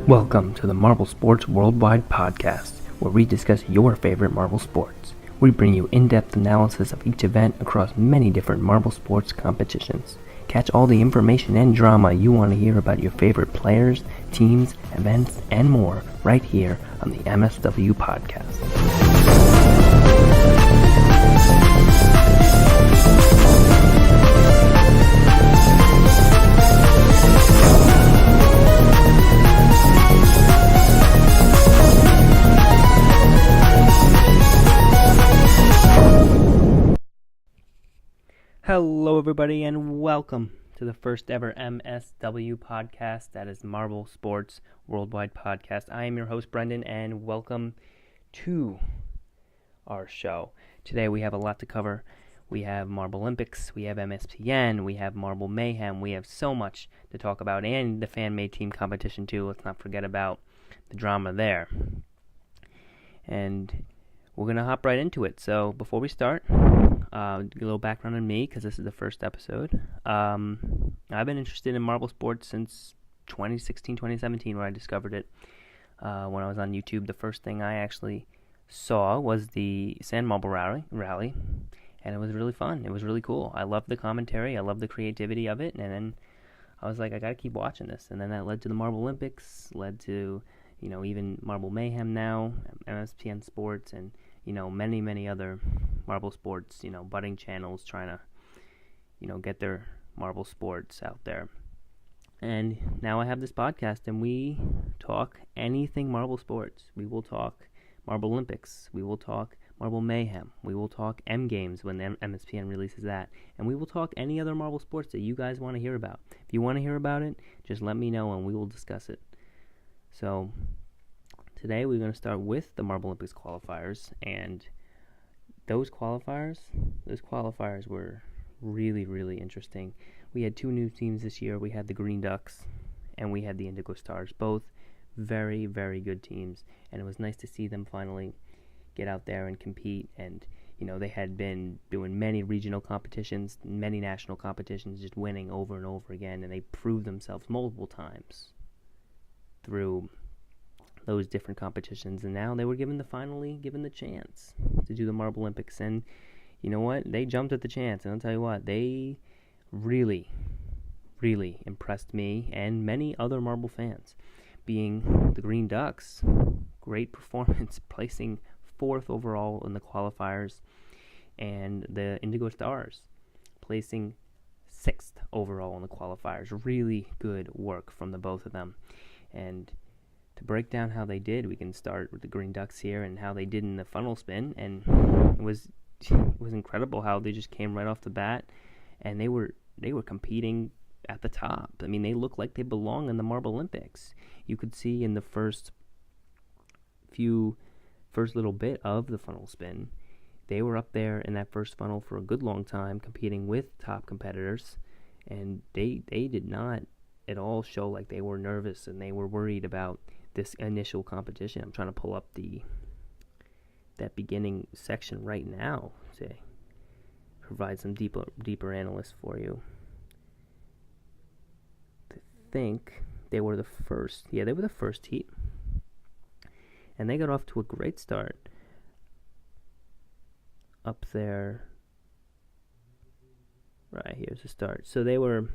Welcome to the Marble Sports Worldwide Podcast, where we discuss your favorite marble sports. We bring you in-depth analysis of each event across many different marble sports competitions. Catch all the information and drama you want to hear about your favorite players, teams, events, and more right here on the MSW Podcast. Hello everybody and welcome to the first ever MSW podcast, that is Marble Sports Worldwide Podcast. I am your host Brendan and welcome to our show. Today we have a lot to cover. We have Marblelympics, we have MSPN, we have Marble Mayhem, we have so much to talk about, and the FanMade team competition too. Let's not forget about the drama there. And we're going to hop right into it. So before we start, a little background on me, because this is the first episode. I've been interested in marble sports since 2016, 2017, where I discovered it when I was on YouTube. The first thing I actually saw was the Sand Marble Rally, and it was really fun. It was really cool. I loved the commentary. I loved the creativity of it, and then I was like, I got to keep watching this. And then that led to the Marblelympics, led to, even Marble Mayhem now, MSPN Sports, and many, many other marble sports, budding channels trying to, get their marble sports out there. And now I have this podcast, and we talk anything marble sports. We will talk Marblelympics. We will talk Marble Mayhem. We will talk M Games when the MSPN releases that. And we will talk any other marble sports that you guys want to hear about. If you want to hear about it, just let me know and we will discuss it. So today we're going to start with the Marblelympics qualifiers, and those qualifiers were really, really interesting. We had two new teams this year. We had the Green Ducks and we had the Indigo Stars, both very, very good teams, and it was nice to see them finally get out there and compete. And they had been doing many regional competitions, many national competitions, just winning over and over again, and they proved themselves multiple times through those different competitions, and now they were finally given the chance to do the Marblelympics. And you know what? They jumped at the chance, and I'll tell you what, they really, really impressed me and many other marble fans. Being the Green Ducks, great performance, placing 4th overall in the qualifiers, and the Indigo Stars placing 6th overall in the qualifiers. Really good work from the both of them. And to break down how they did, we can start with the Green Ducks here and how they did in the funnel spin. And it was incredible how they just came right off the bat, and they were competing at the top. I mean, they looked like they belong in the Marblelympics. You could see in the first little bit of the funnel spin, they were up there in that first funnel for a good long time, competing with top competitors, and they did not at all show like they were nervous and they were worried about this initial competition. I'm trying to pull up that beginning section right now to provide some deeper analysis for you. I think they were the first. Yeah, they were the first heat, and they got off to a great start up there. Right, here's the start. So they were.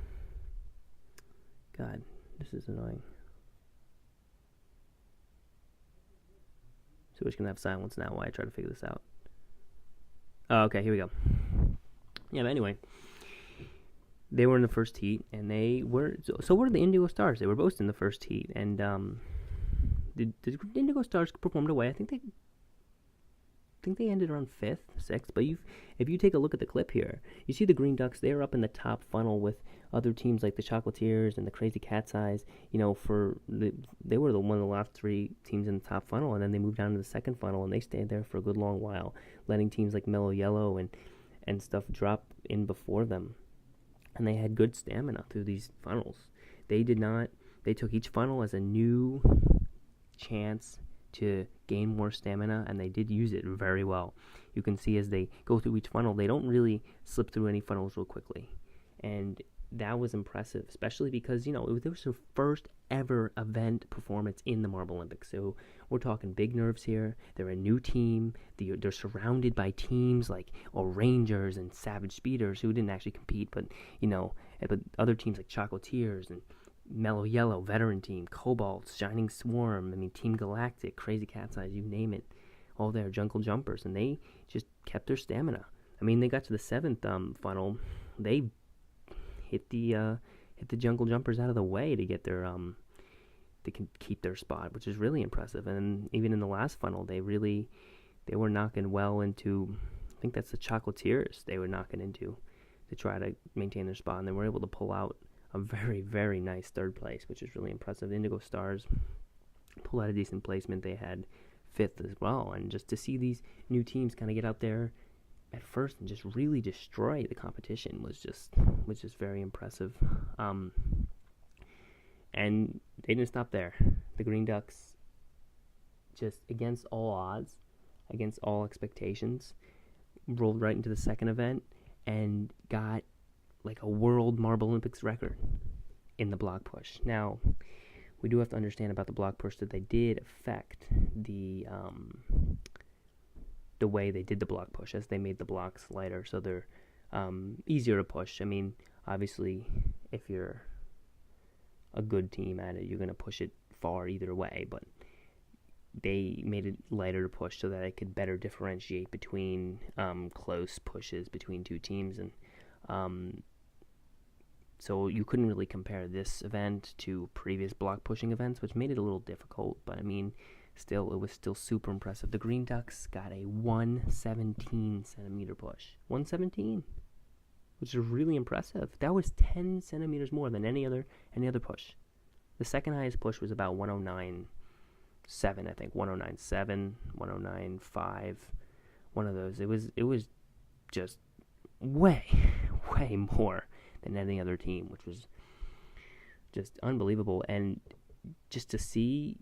God, this is annoying. So we're just going to have silence now while I try to figure this out. Oh, okay, here we go. Yeah, but anyway, they were in the first heat, and they were, so were the Indigo Stars. They were both in the first heat, and the Indigo Stars performed away. I think they ended around 5th, 6th, but if you take a look at the clip here, you see the Green Ducks, they're up in the top funnel with other teams like the Chocolatiers and the Crazy Cat's Eyes. They were one of the last 3 teams in the top funnel, and then they moved down to the second funnel, and they stayed there for a good long while, letting teams like Mellow Yellow and stuff drop in before them. And they had good stamina through these funnels. They took each funnel as a new chance to gain more stamina, and they did use it very well. You can see as they go through each funnel, they don't really slip through any funnels real quickly, and that was impressive, especially because, it was their first ever event performance in the Marblelympics. So we're talking big nerves here. They're a new team. They're surrounded by teams like Rangers and Savage Speeders, who didn't actually compete, but other teams like Chocolatiers and Mellow Yellow, veteran team, Cobalts, Shining Swarm, Team Galactic, Crazy Cat's Eyes, you name it, all there, Jungle Jumpers, and they just kept their stamina. They got to the seventh funnel. They hit the Jungle Jumpers out of the way to get their they can keep their spot, which is really impressive. And even in the last funnel, they were knocking well into, I think that's the Chocolatiers they were knocking into to try to maintain their spot, and they were able to pull out a very, very nice third place, which is really impressive. The Indigo Stars pulled out a decent placement. They had fifth as well, and just to see these new teams kind of get out there at first and just really destroy the competition was just very impressive. And they didn't stop there. The Green Ducks, just against all odds, against all expectations, rolled right into the second event and got like a world Marblelympics record in the block push. Now, we do have to understand about the block push that they did affect the way they did the block push, as they made the blocks lighter, so they're easier to push. Obviously, if you're a good team at it, you're going to push it far either way, but they made it lighter to push so that it could better differentiate between close pushes between two teams, and so you couldn't really compare this event to previous block pushing events, which made it a little difficult, but still, it was still super impressive. The Green Ducks got a 117 centimeter push. 117, which is really impressive. That was 10 centimeters more than any other push. The second highest push was about 109.7, I think. 109.7, 109.5, one of those. It was just way more than any other team, which was just unbelievable. And just to see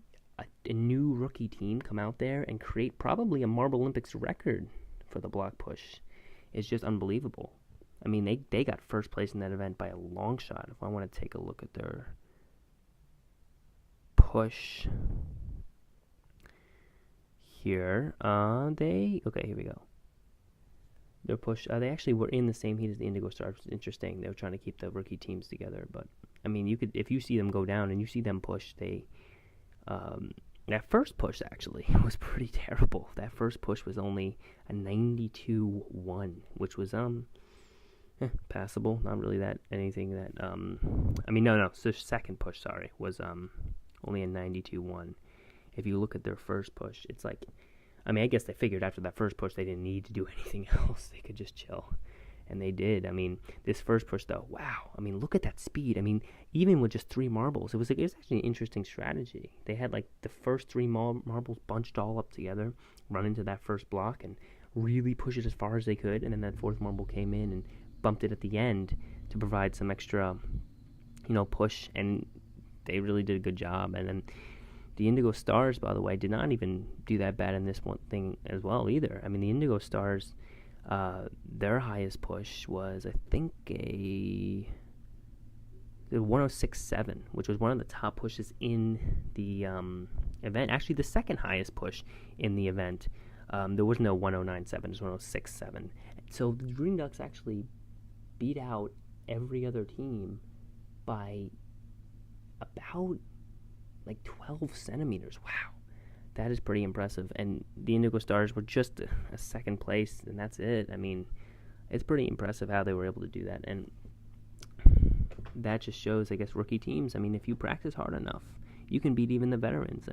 a new rookie team come out there and create probably a Marblelympics record for the block push is just unbelievable. They got first place in that event by a long shot. If I want to take a look at their push here, here we go. Their push, they actually were in the same heat as the Indigo Stars, which is interesting. They were trying to keep the rookie teams together, but if you see them go down and you see them push, that first push actually was pretty terrible. That first push was only a 92.1, which was passable. Not really that anything that no. So second push, was only a 92.1. If you look at their first push, it's like, I guess they figured after that first push they didn't need to do anything else. They could just chill. And they did. This first push, though, wow. Look at that speed. Even with just 3 marbles, it was actually an interesting strategy. They had, the first 3 marbles bunched all up together, run into that first block, and really push it as far as they could. And then that fourth marble came in and bumped it at the end to provide some extra, push. And they really did a good job. And then the Indigo Stars, by the way, did not even do that bad in this one thing as well either. The Indigo Stars, their highest push was, I think, a 106.7, which was one of the top pushes in the event. Actually, the second highest push in the event. There was no 109.7, it was 106.7. So the Green Ducks actually beat out every other team by about 12 centimeters. Wow. That is pretty impressive. And the Indigo Stars were just a second place, and that's it. It's pretty impressive how they were able to do that. And that just shows, I guess, rookie teams. If you practice hard enough, you can beat even the veterans.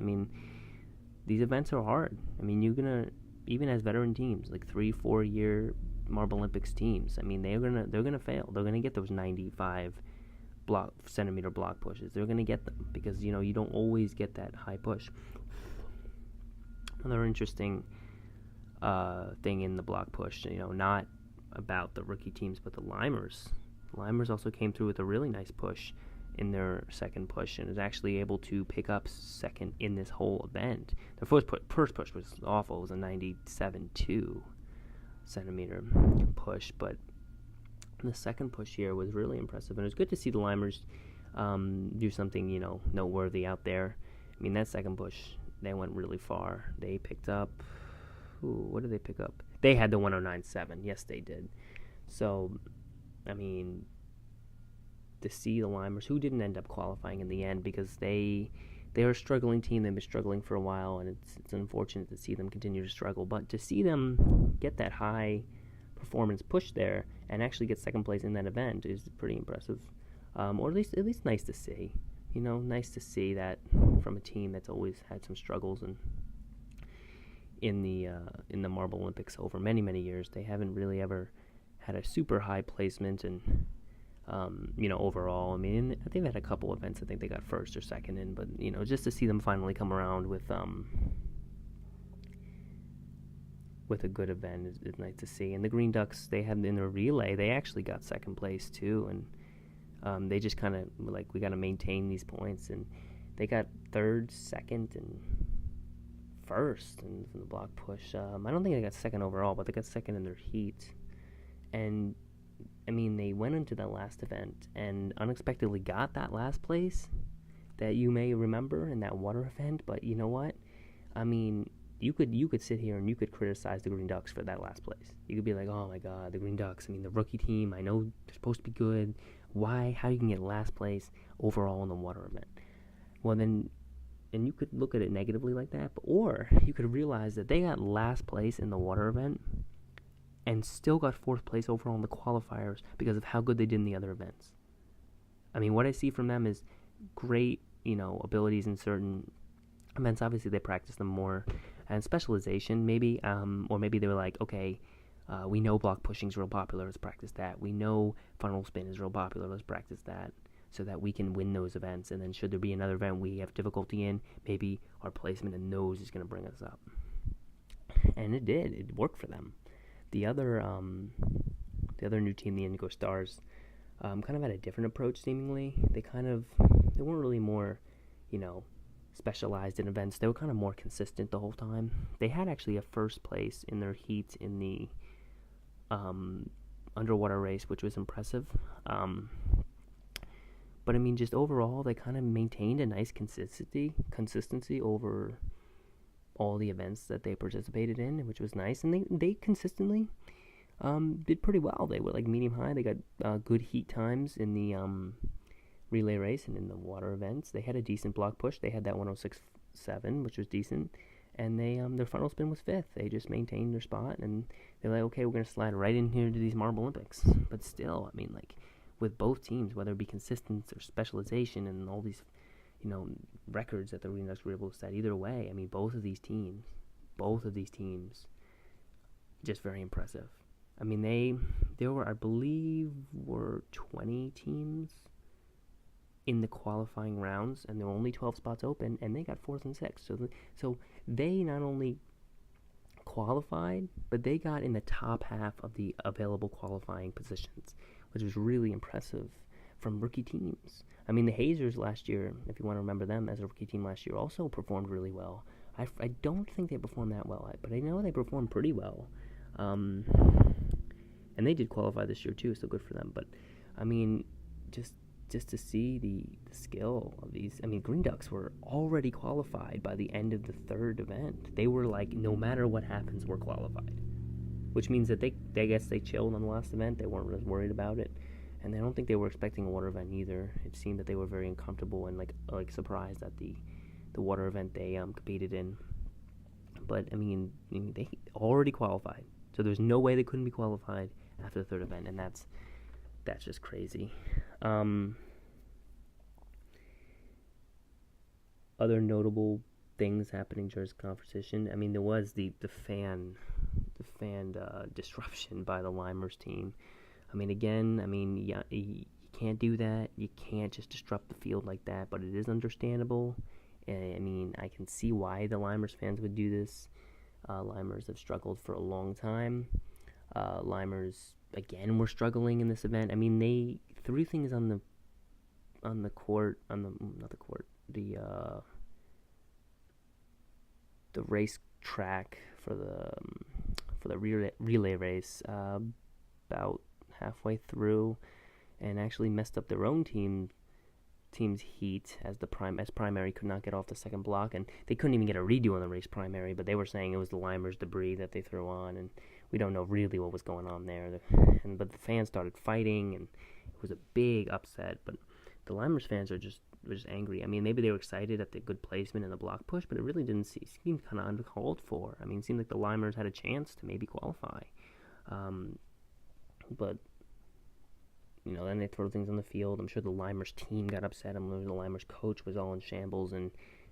These events are hard. You're going to, even as veteran teams, 3-4 year Marblelympics teams, they're gonna fail. They're gonna get those 95 centimeter block pushes. They're gonna get them because you don't always get that high push. Another interesting thing in the block push, not about the rookie teams, but the Limers. The Limers also came through with a really nice push in their second push and is actually able to pick up second in this whole event. Their first push was awful. It was a 97.2 centimeter push, but the second push here was really impressive, and it was good to see the Limers do something, noteworthy out there. I mean, that second push, they went really far. They picked up, what did they pick up? They had the 109.7. Yes, they did. So, I mean, to see the Limers, who didn't end up qualifying in the end because they're a struggling team. They've been struggling for a while, and it's unfortunate to see them continue to struggle. But to see them get that high performance push there and actually get second place in that event is pretty impressive, or at least nice to see. Nice to see that from a team that's always had some struggles, and in the Marblelympics over many years, they haven't really ever had a super high placement, and overall, I mean, they've had a couple events I think they got first or second in, but just to see them finally come around with a good event is nice to see. And the Green Ducks, they had in their relay, they actually got second place too, and they just kind of we got to maintain these points, and they got third, second, and first in the block push. I don't think they got second overall, but they got second in their heat. And I mean, they went into that last event and unexpectedly got that last place that you may remember in that water event. But you know what? I mean, you could sit here and you could criticize the Green Ducks for that last place. You could be like, oh my God, the Green Ducks. I mean, the rookie team. I know they're supposed to be good. Why? How you can get last place overall in the water event? Well, then, and you could look at it negatively like that, or you could realize that they got last place in the water event and still got fourth place overall in the qualifiers because of how good they did in the other events. I mean, what I see from them is great, abilities in certain events. Obviously, they practice them more, and specialization maybe, or maybe they were like, okay, we know block pushing is real popular, let's practice that. We know funnel spin is real popular, let's practice that, so that we can win those events. And then should there be another event we have difficulty in, maybe our placement in those is going to bring us up. And it did. It worked for them. The other new team, the Indigo Stars, kind of had a different approach. Seemingly, they weren't really more, specialized in events. They were kind of more consistent the whole time. They had actually a first place in their heat in the underwater race, which was impressive. But I mean, just overall, they kind of maintained a nice consistency over all the events that they participated in, which was nice. And they consistently did pretty well. They were medium high. They got good heat times in the relay race and in the water events. They had a decent block push. They had that 106.7, which was decent. And their funnel spin was fifth. They just maintained their spot, and they're like, okay, we're going to slide right in here to these Marblelympics. But still, I mean, with both teams, whether it be consistency or specialization and all these records that the Green Ducks were able to set, either way, I mean, both of these teams, just very impressive. I mean, there were, I believe, 20 teams in the qualifying rounds, and there were only 12 spots open, and they got fourth and sixth. So they not only qualified, but they got in the top half of the available qualifying positions, which was really impressive from rookie teams. I mean, the Hazers last year, if you want to remember them as a rookie team last year, also performed really well. I don't think they performed that well, but I know they performed pretty well. And they did qualify this year too, so good for them. But, I mean, just to see the skill of these. I mean, Green Ducks were already qualified by the end of the third event. They were like, no matter what happens, we're qualified. Which means that they guess they chilled on the last event. They weren't really worried about it. And I don't think they were expecting a water event either. It seemed that they were very uncomfortable and like surprised at the water event they competed in. But I mean, they already qualified, so there's no way they couldn't be qualified after the third event, and that's just crazy. Other notable things happening during this competition. I mean, there was the fan disruption by the Limers team. I mean, again, yeah, you can't do that. You can't just disrupt the field like that, but it is understandable. I mean, I can see why the Limers fans would do this. Limers have struggled for a long time. Limers, again, were struggling in this event. I mean, they threw things on the court, the race track for the relay race, about halfway through and actually messed up their own team's heat as primary could not get off the second block, and they couldn't even get a redo on the race primary, but they were saying it was the Limers debris that they threw on, and we don't know really what was going on there. But the fans started fighting, and it was a big upset. But the Limers fans were just angry. I mean, maybe they were excited at the good placement and the block push, but it really didn't seem kind of uncalled for. I mean, it seemed like the Limers had a chance to maybe qualify. But then they throw things on the field. I'm sure the Limers team got upset. I'm sure the Limers coach was all in shambles, and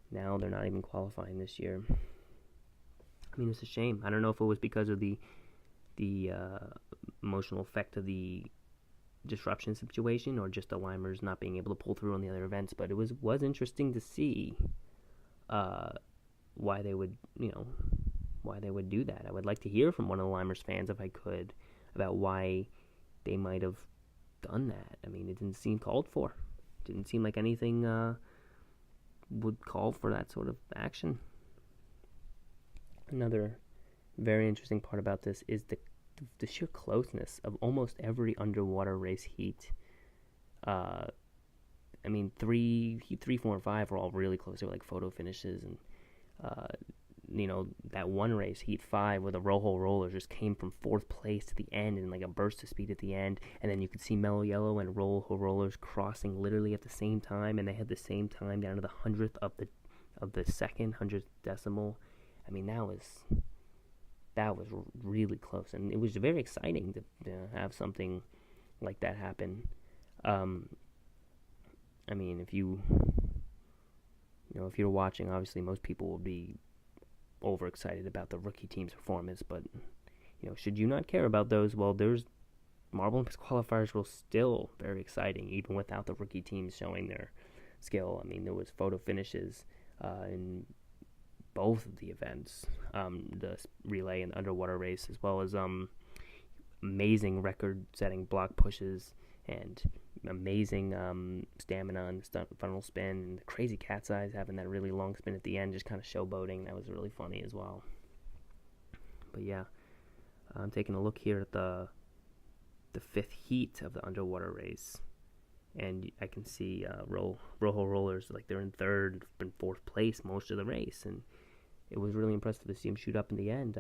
now they're not even qualifying this year. I mean, it's a shame. I don't know if it was because of the emotional effect of the disruption situation or just the Limers not being able to pull through on the other events, but it was interesting to see why they would do that. I would like to hear from one of the Limers fans, if I could, about why they might have done that. I mean, it didn't seem called for. It didn't seem like anything would call for that sort of action. Another very interesting part about this is the sheer closeness of almost every underwater race heat. I mean, 3, 4, and 5 were all really close. They were like photo finishes, and that one race, Heat 5, where the Rojo Rollers just came from 4th place to the end in like a burst of speed at the end, and then you could see Mellow Yellow and Rojo Rollers crossing literally at the same time, and they had the same time down to the 100th of the second, 100th decimal. I mean, that was really close, and it was very exciting to have something like that happen. I mean, if you're watching, obviously most people will be overexcited about the rookie team's performance, but should you not care about those, well, there's Marblelympics qualifiers were still very exciting even without the rookie teams showing their skill. I mean, there was photo finishes in both of the events, the relay and the underwater race, as well as amazing record-setting block pushes and amazing stamina and frontal spin, and the crazy cat's eyes having that really long spin at the end, just kind of showboating. That was really funny as well. But yeah, I'm taking a look here at the 5th heat of the underwater race, and I can see Rojo Rollers, like they're in 3rd and 4th place most of the race, and it was really impressive to see them shoot up in the end.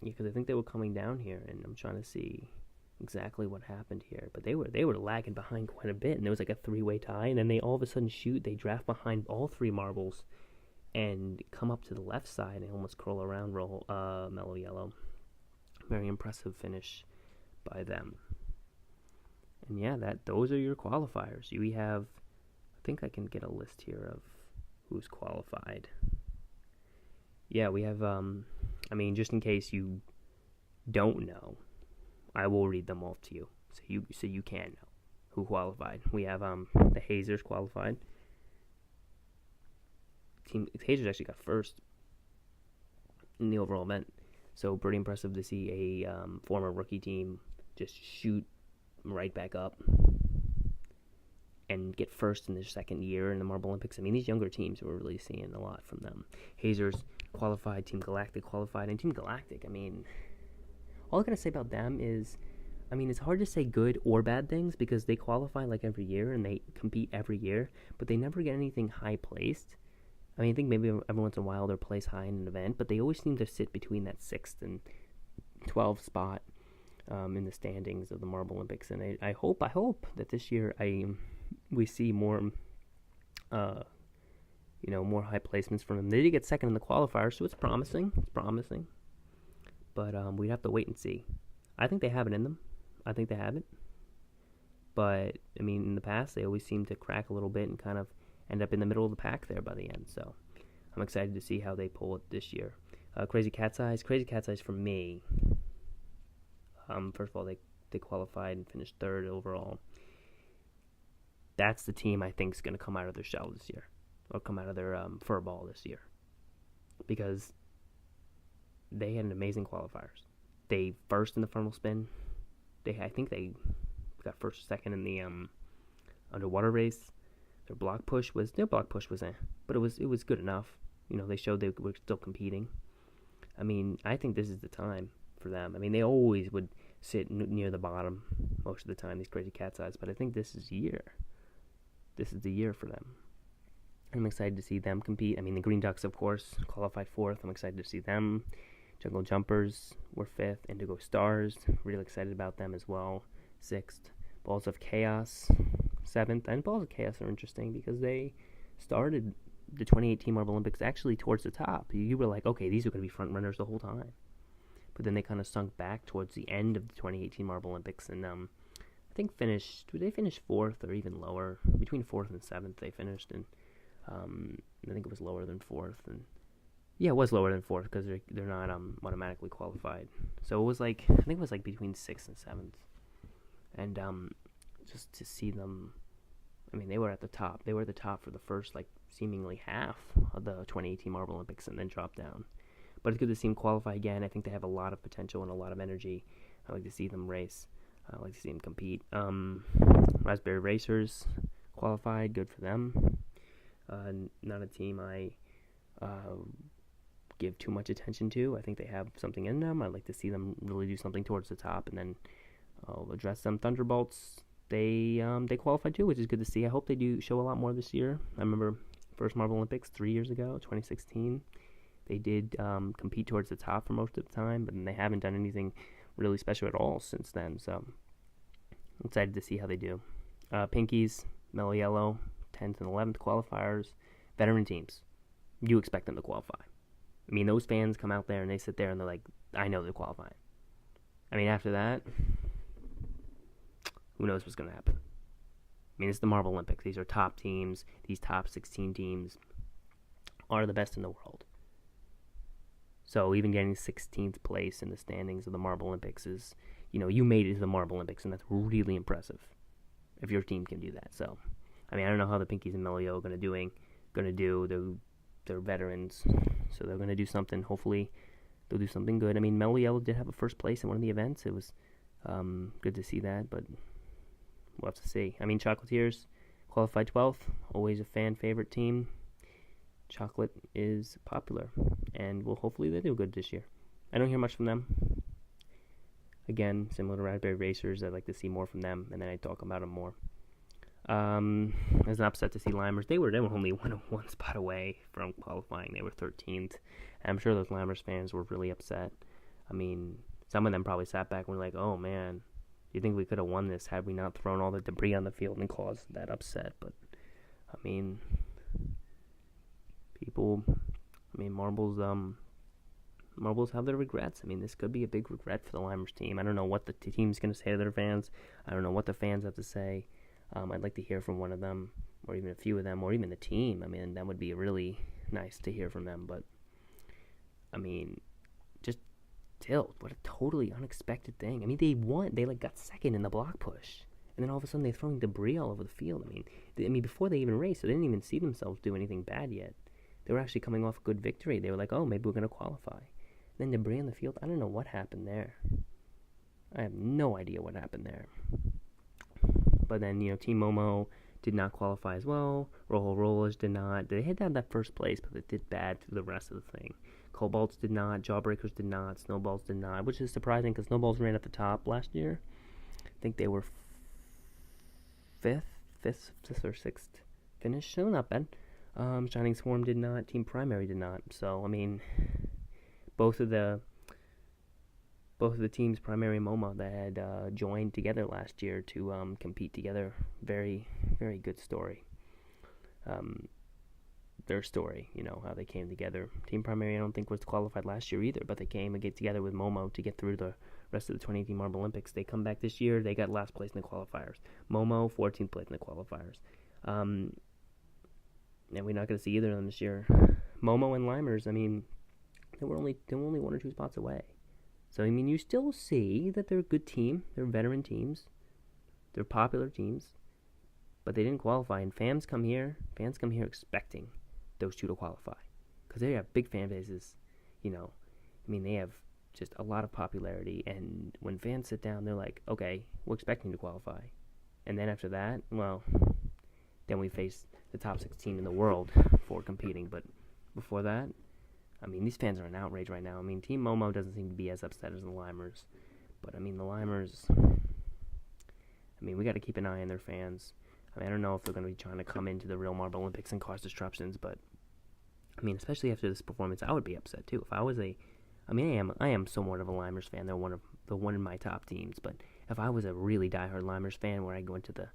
Because I think they were coming down here, and I'm trying to see exactly what happened here, but they were lagging behind quite a bit, and there was like a 3-way tie, and then they all of a sudden they draft behind all 3 marbles and come up to the left side and almost curl around Mellow Yellow. Very impressive finish by them. And yeah, those are your qualifiers. We have, I think I can get a list here of who's qualified. Yeah, we have I mean, just in case you don't know, I will read them off to you, so you can know who qualified. We have the Hazers qualified. Hazers actually got first in the overall event, so pretty impressive to see a former rookie team just shoot right back up and get first in their second year in the Marblelympics. I mean, these younger teams, we're really seeing a lot from them. Hazers qualified, Team Galactic qualified, and Team Galactic, I mean, all I gotta say about them is, I mean, it's hard to say good or bad things because they qualify like every year and they compete every year, but they never get anything high placed. I mean, I think maybe every once in a while they'll place high in an event, but they always seem to sit between that 6th and 12th spot in the standings of the Marblelympics. And I hope that this year we see more, more high placements from them. They did get second in the qualifiers, so it's promising. But we'd have to wait and see. I think they have it in them. I think they have it. But, I mean, in the past, they always seem to crack a little bit and kind of end up in the middle of the pack there by the end. So I'm excited to see how they pull it this year. Crazy Cat's Eyes for me. First of all, they qualified and finished 3rd overall. That's the team I think is going to come out of their shell this year, or come out of their fur ball this year, because they had an amazing qualifiers. They first in the frontal spin. I think they got first or second in the underwater race. Their block push was but it was good enough. They showed they were still competing. I mean, I think this is the time for them. I mean, they always would sit near the bottom most of the time, these crazy cat's eyes. But I think this is the year for them. I'm excited to see them compete. I mean, the Green Ducks, of course, qualified 4th. I'm excited to see them. Jungle Jumpers were 5th. Indigo Stars, really excited about them as well. 6th. Balls of Chaos, 7th. And Balls of Chaos are interesting because they started the 2018 Marblelympics actually towards the top. You were like, okay, these are going to be front runners the whole time. But then they kind of sunk back towards the end of the 2018 Marblelympics, and I think did they finish 4th or even lower? Between 4th and 7th they finished, and I think it was lower than 4th, and yeah, it was lower than 4th because they're not automatically qualified. So it was like, I think it was like between 6th and 7th, and just to see them, I mean, they were at the top. They were at the top for the first, like, seemingly half of the 2018 Marblelympics and then dropped down. But it's good to see them qualify again. I think they have a lot of potential and a lot of energy. I like to see them race. I like to see them compete. Raspberry Racers qualified. Good for them. Not a team I give too much attention to. I think they have something in them. I'd like to see them really do something towards the top, and then I'll address them. Thunderbolts, they qualified too, which is good to see. I hope they do show a lot more this year. I remember first Marblelympics 3 years ago, 2016. They did compete towards the top for most of the time, but they haven't done anything really special at all since then. So I'm excited to see how they do. Pinkies, Mellow Yellow, 10th and 11th qualifiers. Veteran teams, you expect them to qualify. I mean, those fans come out there and they sit there and they're like, I know they're qualifying. I mean, after that, who knows what's going to happen? I mean, it's the Marblelympics. These are top teams. These top 16 teams are the best in the world. So even getting 16th place in the standings of the Marblelympics is, you made it to the Marblelympics, and that's really impressive if your team can do that. So, I mean, I don't know how the Pinkies and Mellow Yellow are going to do. They're veterans, so they're going to do something. Hopefully, they'll do something good. I mean, Mellow Yellow did have a first place in one of the events. It was good to see that, but we'll have to see. I mean, Chocolatiers qualified 12th, always a fan favorite team. Chocolate is popular, and hopefully they do good this year. I don't hear much from them. Again, similar to Raspberry Racers, I'd like to see more from them, and then I talk about them more. It's an upset to see Limers. They were only one spot away from qualifying. They were 13th, and I'm sure those Limers fans were really upset. I mean, some of them probably sat back and were like, oh man, you think we could have won this had we not thrown all the debris on the field and caused that upset? But, I mean, Marbles have their regrets. I mean, this could be a big regret for the Limers team. I don't know what the team's going to say to their fans. I don't know what the fans have to say. I'd like to hear from one of them, or even a few of them, or even the team. I mean, that would be really nice to hear from them. But, I mean, just still, what a totally unexpected thing. I mean, they won. They, got second in the block push. And then all of a sudden, they're throwing debris all over the field. I mean, before they even raced, so they didn't even see themselves do anything bad yet. They were actually coming off a good victory. They were like, oh, maybe we're going to qualify. And then debris on the field, I don't know what happened there. I have no idea what happened there. But then, Team Momo did not qualify as well. Rojo Rollers did not. They had that first place, but it did bad through the rest of the thing. Cobalts did not. Jawbreakers did not. Snowballs did not, which is surprising because Snowballs ran at the top last year. I think they were fifth or sixth finish. So not bad. Shining Swarm did not. Team Primary did not. So, I mean, both of the teams, Primary and MoMA, that had joined together last year to compete together. Very, very good story. Their story, how they came together. Team Primary, I don't think was qualified last year either, but they came and get together with Momo to get through the rest of the 2018 Marblelympics. They come back this year. They got last place in the qualifiers. Momo, 14th place in the qualifiers. And we're not going to see either of them this year. Momo and Limers, I mean, they were only 1 or 2 spots away. So, I mean, you still see that they're a good team. They're veteran teams. They're popular teams. But they didn't qualify. And fans come here expecting those two to qualify. Because they have big fan bases. I mean, they have just a lot of popularity. And when fans sit down, they're like, okay, we're expecting to qualify. And then after that, well, then we face the top 16 in the world for competing. But before that, I mean, these fans are in outrage right now. I mean, Team Momo doesn't seem to be as upset as the Limers. But, I mean, the Limers, we got to keep an eye on their fans. I don't know if they're going to be trying to come into the real Marblelympics and cause disruptions, but, especially after this performance, I would be upset, too. If I was I am somewhat of a Limers fan. They're one of my top teams, but if I was a really diehard Limers fan where I go into the,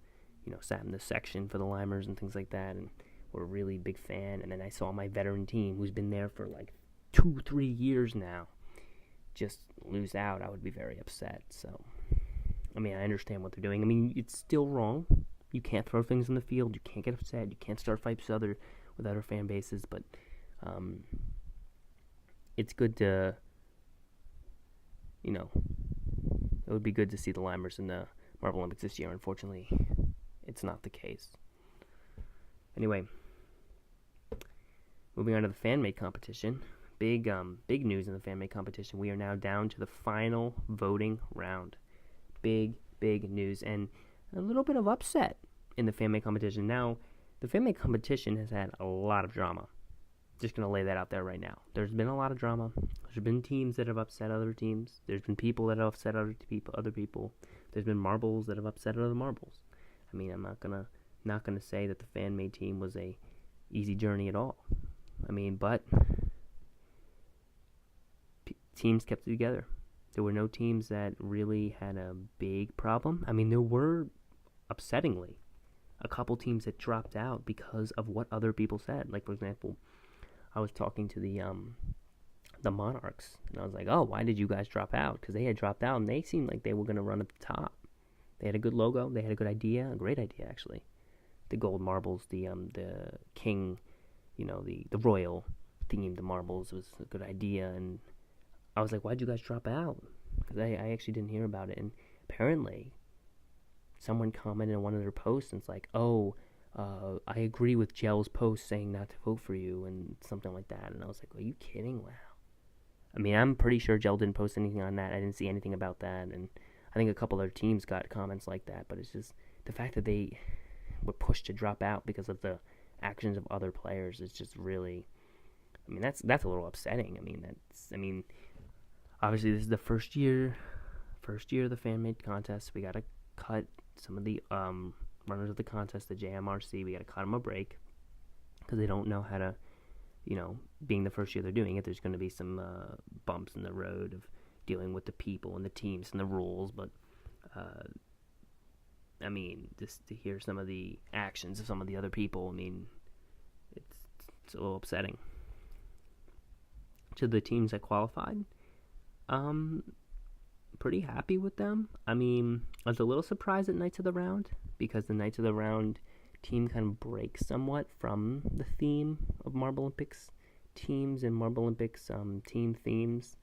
sat in the section for the Limers and things like that, and were a really big fan, and then I saw my veteran team, who's been there for like 2-3 years now, just lose out, I would be very upset. So, I understand what they're doing. It's still wrong. You can't throw things in the field. You can't get upset. You can't start fights with other fan bases. But it's good to, it would be good to see the Limers in the Marblelympics this year. Unfortunately, it's not the case. Anyway, moving on to the FanMade competition. Big news in the FanMade competition. We are now down to the final voting round. Big news, and a little bit of upset in the FanMade competition. Now, the FanMade competition has had a lot of drama. Just going to lay that out there right now. There's been a lot of drama. There's been teams that have upset other teams. There's been people that have upset other people. There's been marbles that have upset other marbles. I'm not gonna say that the FanMade team was a easy journey at all. But teams kept it together. There were no teams that really had a big problem. There were, upsettingly, a couple teams that dropped out because of what other people said. Like, for example, I was talking to the Monarchs, and I was like, "Oh, why did you guys drop out?" Because they had dropped out, and they seemed like they were going to run at the top. They had a good logo. They had a good idea, a great idea, actually. The gold marbles, the king, the royal themed marbles was a good idea. And I was like, "Why'd you guys drop out?" Because I actually didn't hear about it. And apparently, someone commented on one of their posts, and it's like, "Oh, I agree with Gel's post saying not to vote for you," and something like that. And I was like, "Are you kidding? Wow." I'm pretty sure Gel didn't post anything on that. I didn't see anything about that. And I think a couple other teams got comments like that. But it's just the fact that they were pushed to drop out because of the actions of other players is just really, that's a little upsetting. Obviously this is the first year of the FanMade contest. We got to cut some of the runners of the contest, the JMRC. We got to cut them a break because they don't know how to, being the first year they're doing it, there's going to be some bumps in the road of dealing with the people and the teams and the rules. But just to hear some of the actions of some of the other people, it's a little upsetting. To the teams that qualified, pretty happy with them. I was a little surprised at Knights of the Round, because the Knights of the Round team kind of breaks somewhat from the theme of Marblelympics teams and Marblelympics team themes.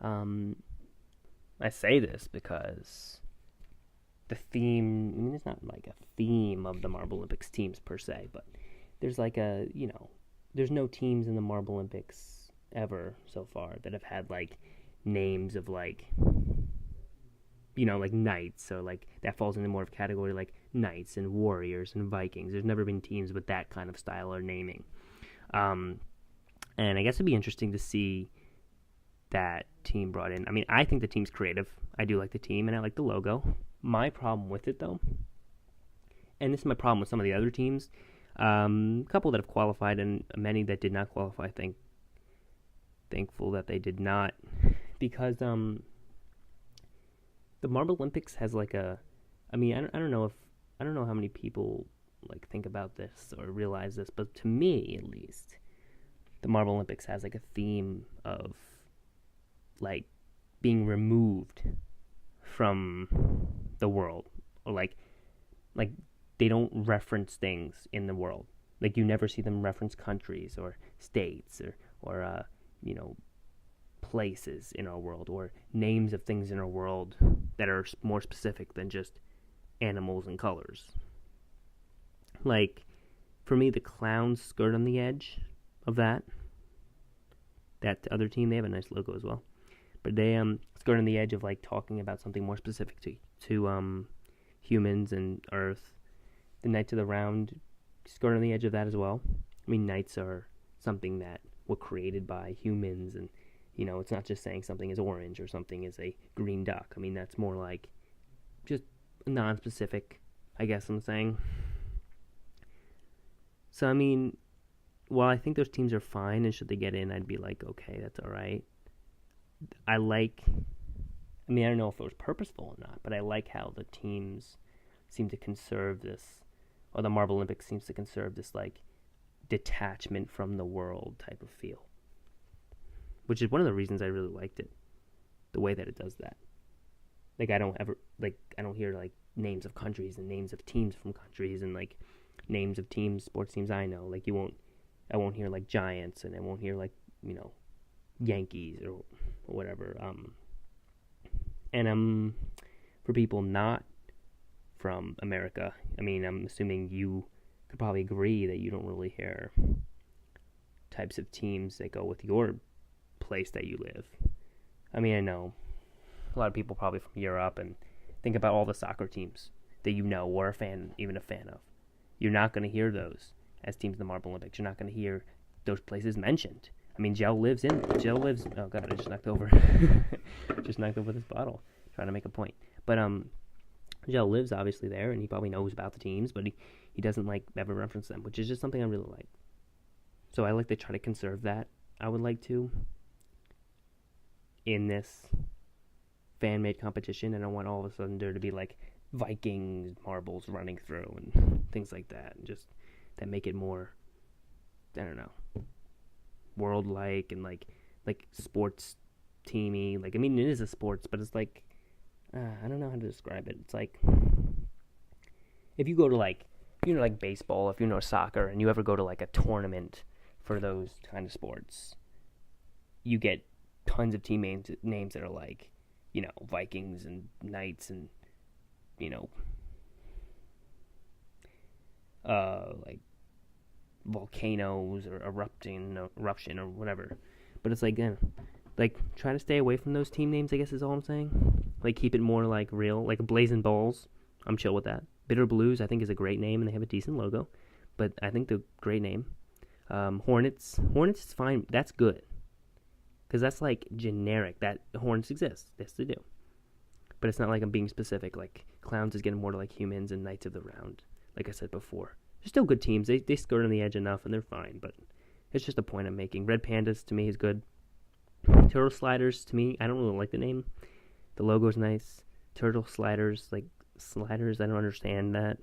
I say this because the theme, it's not like a theme of the Marblelympics teams per se, but there's like there's no teams in the Marblelympics ever so far that have had like names of like knights, or like that falls into more of a category like knights and warriors and Vikings. There's never been teams with that kind of style or naming. And I guess it'd be interesting to see that team brought in. I think the team's creative. I do like the team, and I like the logo. My problem with it, though, and this is my problem with some of the other teams, a couple that have qualified and many that did not qualify, thankful that they did not, because the Marblelympics has like a, I don't know how many people like think about this or realize this, but to me at least, the Marblelympics has like a theme of like being removed from the world, or like they don't reference things in the world. Like you never see them reference countries or states or places in our world, or names of things in our world that are more specific than just animals and colors. Like, for me, the clowns skirt on the edge of that other team, they have a nice logo as well, but they skirt on the edge of like talking about something more specific to humans and Earth. The Knights of the Round skirt on the edge of that as well. Knights are something that were created by humans, and It's not just saying something is orange or something is a green duck. I mean, that's more like just non-specific, I guess I'm saying. So, I mean, while I think those teams are fine and should they get in, I'd be like, okay, that's all right. I don't know if it was purposeful or not, but I like how the teams seem to conserve this, or the Marblelympics seems to conserve this, like, detachment from the world type of feel. Which is one of the reasons I really liked it, the way that it does that. Like, I don't hear, like, names of countries and names of teams from countries and, like, names of teams, sports teams I know. Like, I won't hear, like, Giants, and I won't hear, like, Yankees or whatever. And for people not from America, I mean, I'm assuming you could probably agree that you don't really hear types of teams that go with your place that you live. I mean, I know a lot of people probably from Europe, and think about all the soccer teams that or even a fan of. You're not going to hear those as teams in the Marblelympics. You're not going to hear those places mentioned. I mean, oh God, I just knocked over this bottle trying to make a point. But Gel lives obviously there, and he probably knows about the teams, but he doesn't like ever reference them, which is just something I really like. So I like to try to conserve that. I would like to in this fan-made competition, and I want all of a sudden there to be like Vikings marbles running through and things like that, and just that make it more, I don't know, world-like and like sports teamy. Like, I mean, it is a sports, but it's like, I don't know how to describe it. It's like, if you go to like, like baseball, if soccer, and you ever go to like a tournament for those kind of sports, you get tons of team names that are like, Vikings and Knights and, like volcanoes or eruption or whatever. But it's like, try to stay away from those team names, I guess is all I'm saying. Like, keep it more like real, like Blazing Balls. I'm chill with that. Bitter Blues, I think, is a great name, and they have a decent logo. But I think they're a great name. Hornets is fine. That's good. Because that's like generic. That Hornets exist. Yes, they do. But it's not like I'm being specific. Like, Clowns is getting more to like Humans and Knights of the Round. Like I said before. They're still good teams. They skirt on the edge enough, and they're fine. But it's just a point I'm making. Red Pandas, to me, is good. Turtle Sliders, to me, I don't really like the name. The logo's nice. Turtle Sliders, like sliders, I don't understand that.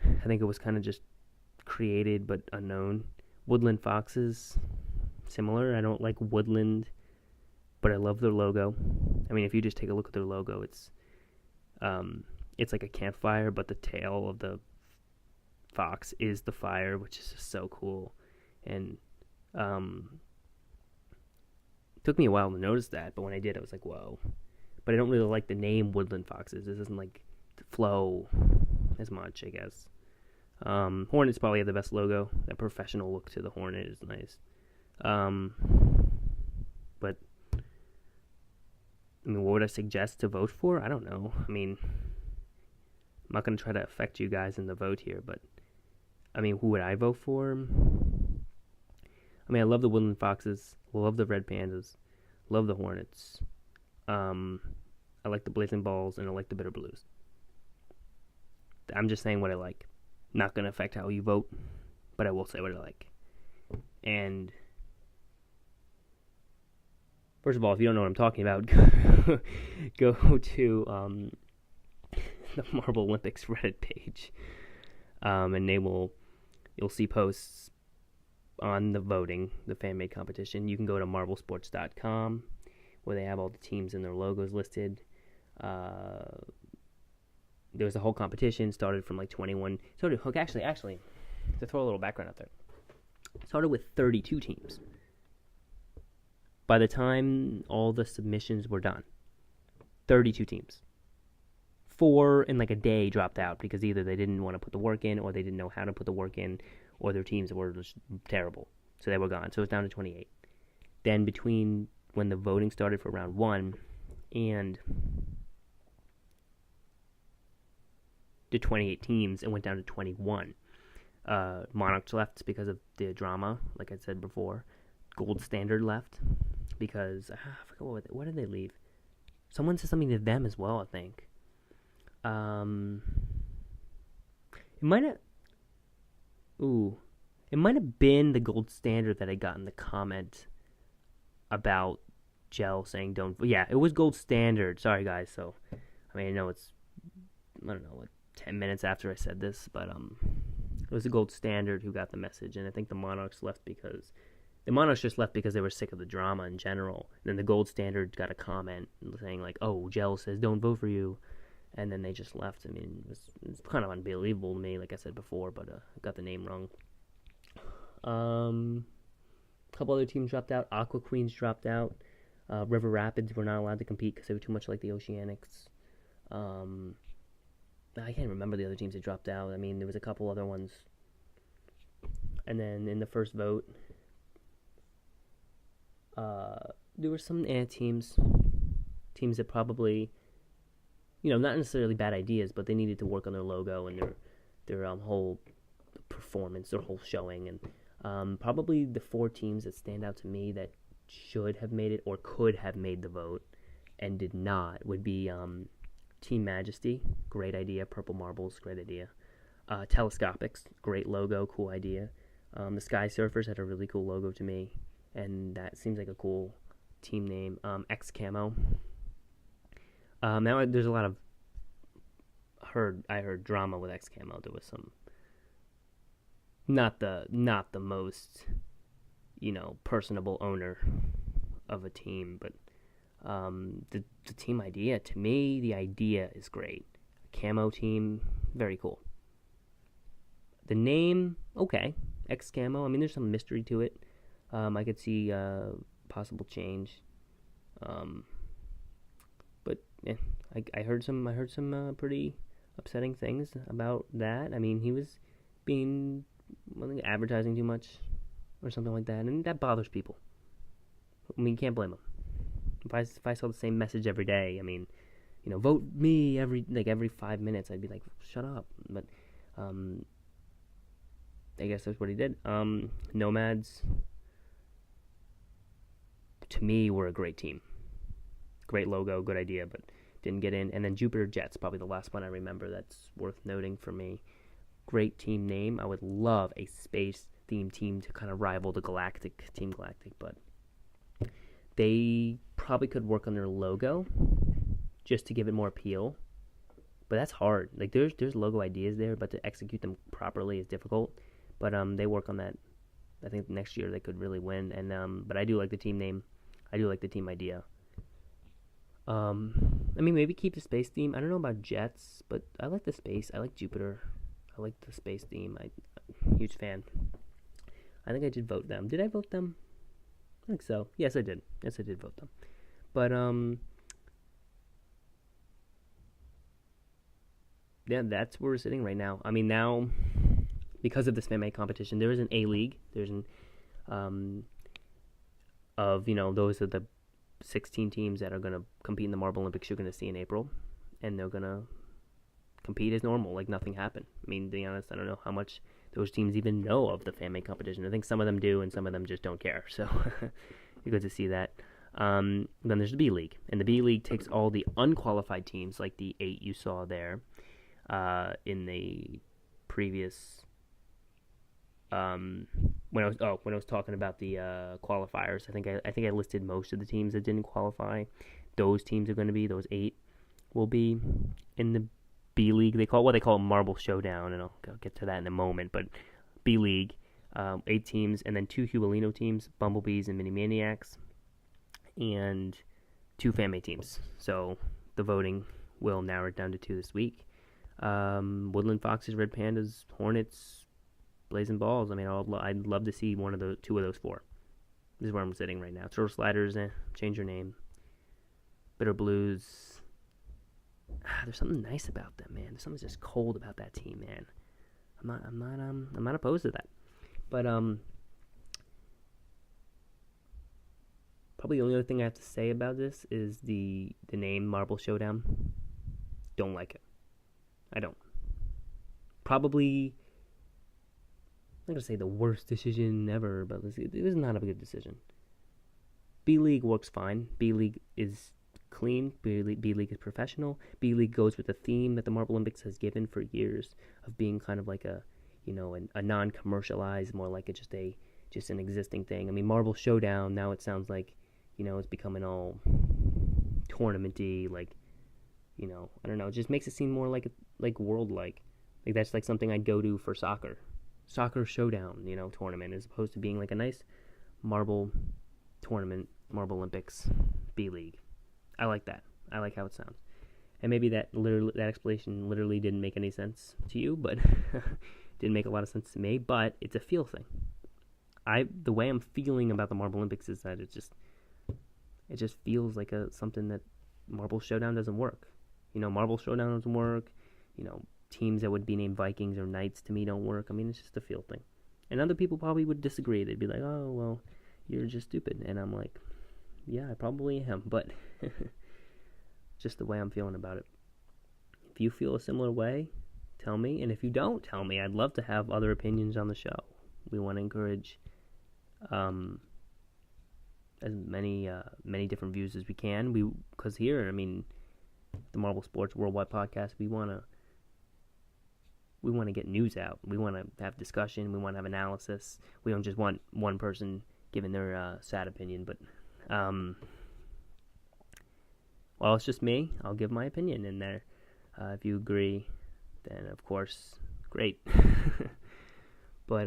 I think it was kind of just created but unknown. Woodland Foxes, similar. I don't like Woodland, but I love their logo. I mean, if you just take a look at their logo, it's like a campfire, but the tail of the fox is the fire, which is just so cool. And it took me a while to notice that, but when I did, I was like, whoa. But I don't really like the name Woodland Foxes. This doesn't like flow as much, I guess. Hornets probably have the best logo. That professional look to the Hornet is nice. But I mean, what would I suggest to vote for? I don't know. I mean, I'm not going to try to affect you guys in the vote here, but I mean, who would I vote for? I mean, I love the Woodland Foxes, love the Red Pandas, love the Hornets. I like the Blazing Balls, and I like the Bitter Blues. I'm just saying what I like. Not going to affect how you vote, but I will say what I like. And first of all, if you don't know what I'm talking about, go to the Marblelympics Reddit page, and you'll see posts on the voting, the fan-made competition. You can go to marblsports.com, where they have all the teams and their logos listed. There was a whole competition, started from like 21. Actually, to throw a little background out there, started with 32 teams. By the time all the submissions were done, 32 teams. 4 in like a day dropped out because either they didn't want to put the work in, or they didn't know how to put the work in, or their teams were just terrible. So they were gone. So it was down to 28. Then between when the voting started for round 1 and the 28 teams, it went down to 21. Monarchs left because of the drama, like I said before. Gold Standard left. because I forgot what did they leave? Someone said something to them as well, I think. It might have. Ooh, it might have been the gold standard that I got in the comment about Gel saying don't. Yeah, it was gold standard. Sorry, guys. So, I mean, I know it's, I don't know, like 10 minutes after I said this, but it was the gold standard who got the message, and I think the Monarchs just left because they were sick of the drama in general. And then the gold standard got a comment saying like, "Oh, Gel says don't vote for you," and then they just left. I mean, it's kind of unbelievable to me, like I said before, but I got the name wrong. A couple other teams dropped out. Aqua Queens dropped out. River Rapids were not allowed to compete because they were too much like the Oceanics. I can't remember the other teams that dropped out. I mean, there was a couple other ones. And then in the first vote, there were some teams that probably, not necessarily bad ideas, but they needed to work on their logo and their whole performance, their whole showing, and probably the 4 teams that stand out to me that should have made it or could have made the vote and did not would be Team Majesty, great idea. Purple Marbles, great idea. Telescopics, great logo, cool idea. The Sky Surfers had a really cool logo to me, and that seems like a cool team name. X Camo. Now there's a lot of I heard drama with X Camo. There was some not the most personable owner of a team, but the team idea, to me, the idea is great. A camo team, very cool. The name, okay, X Camo. I mean, there's some mystery to it. I could see possible change, but yeah, I heard some pretty upsetting things about that. I mean, he was being advertising too much or something like that, and that bothers people. I mean, you can't blame him. If I saw the same message every day, I mean, vote me every 5 minutes, I'd be like, shut up. But I guess that's what he did. Nomads, to me, were a great team. Great logo, good idea, but didn't get in. And then Jupiter Jets, probably the last one I remember that's worth noting for me. Great team name. I would love a space-themed team to kind of rival the Team Galactic, but they probably could work on their logo just to give it more appeal. But that's hard. Like, there's logo ideas there, but to execute them properly is difficult. But they work on that. I think next year they could really win. And but I do like the team name. I do like the team idea. I mean, maybe keep the space theme. I don't know about Jets, but I like the space. I like Jupiter. I like the space theme. I'm a huge fan. I think I did vote them. Did I vote them? I think so. Yes, I did. Yes, I did vote them. But yeah, that's where we're sitting right now. I mean, now because of this FanMade competition, there is an A League. There's an those are the 16 teams that are going to compete in the Marblelympics you're going to see in April, and they're going to compete as normal, like nothing happened. I mean, to be honest, I don't know how much those teams even know of the FanMade competition. I think some of them do, and some of them just don't care. So you're good to see that. Then there's the B League, and the B League takes all the unqualified teams, like the 8 you saw there in the previous. When I was talking about the qualifiers, I think I listed most of the teams that didn't qualify. Those teams are going to be, those 8 will be in the B League. They call it Marble Showdown, and I'll get to that in a moment. But B League, 8 teams, and then 2 Huelino teams, Bumblebees and Mini Maniacs, and 2 FanMade teams. So the voting will narrow it down to 2 this week. Woodland Foxes, Red Pandas, Hornets, Blazing Balls. I mean, I'd love to see 2 of those 4. This is where I'm sitting right now. Turtle Sliders, change your name. Bitter Blues. There's something nice about them, man. There's something just cold about that team, man. I'm not opposed to that. But probably the only other thing I have to say about this is the name Marble Showdown. Don't like it. I don't. Probably, I'm not going to say the worst decision ever, but it was not a good decision. B League works fine. B League is clean. B League is professional. B League goes with the theme that the Marblelympics has given for years of being kind of like a non-commercialized, more like just an existing thing. I mean, Marble Showdown, now it sounds like, it's becoming all tournament-y, like, I don't know, it just makes it seem more like world-like. Like, that's like something I'd go to for soccer. Soccer Showdown, tournament, as opposed to being like a nice marble tournament, Marblelympics, B League. I like that. I like how it sounds. And maybe that explanation literally didn't make any sense to you, but didn't make a lot of sense to me, but it's a feel thing. The way I'm feeling about the Marblelympics is that it just feels like something that Marble Showdown doesn't work. Marble Showdown doesn't work. Teams that would be named Vikings or Knights to me don't work. I mean, it's just a feel thing. And other people probably would disagree. They'd be like, oh, well, you're just stupid. And I'm like, yeah, I probably am, but just the way I'm feeling about it. If you feel a similar way, tell me. And if you don't, tell me. I'd love to have other opinions on the show. We want to encourage as many different views as we can. Because here, I mean, the Marble Sports Worldwide Podcast, we want to get news out. We want to have discussion. We want to have analysis. We don't just want one person giving their sad opinion. But, well, it's just me. I'll give my opinion in there. If you agree, then, of course, great. But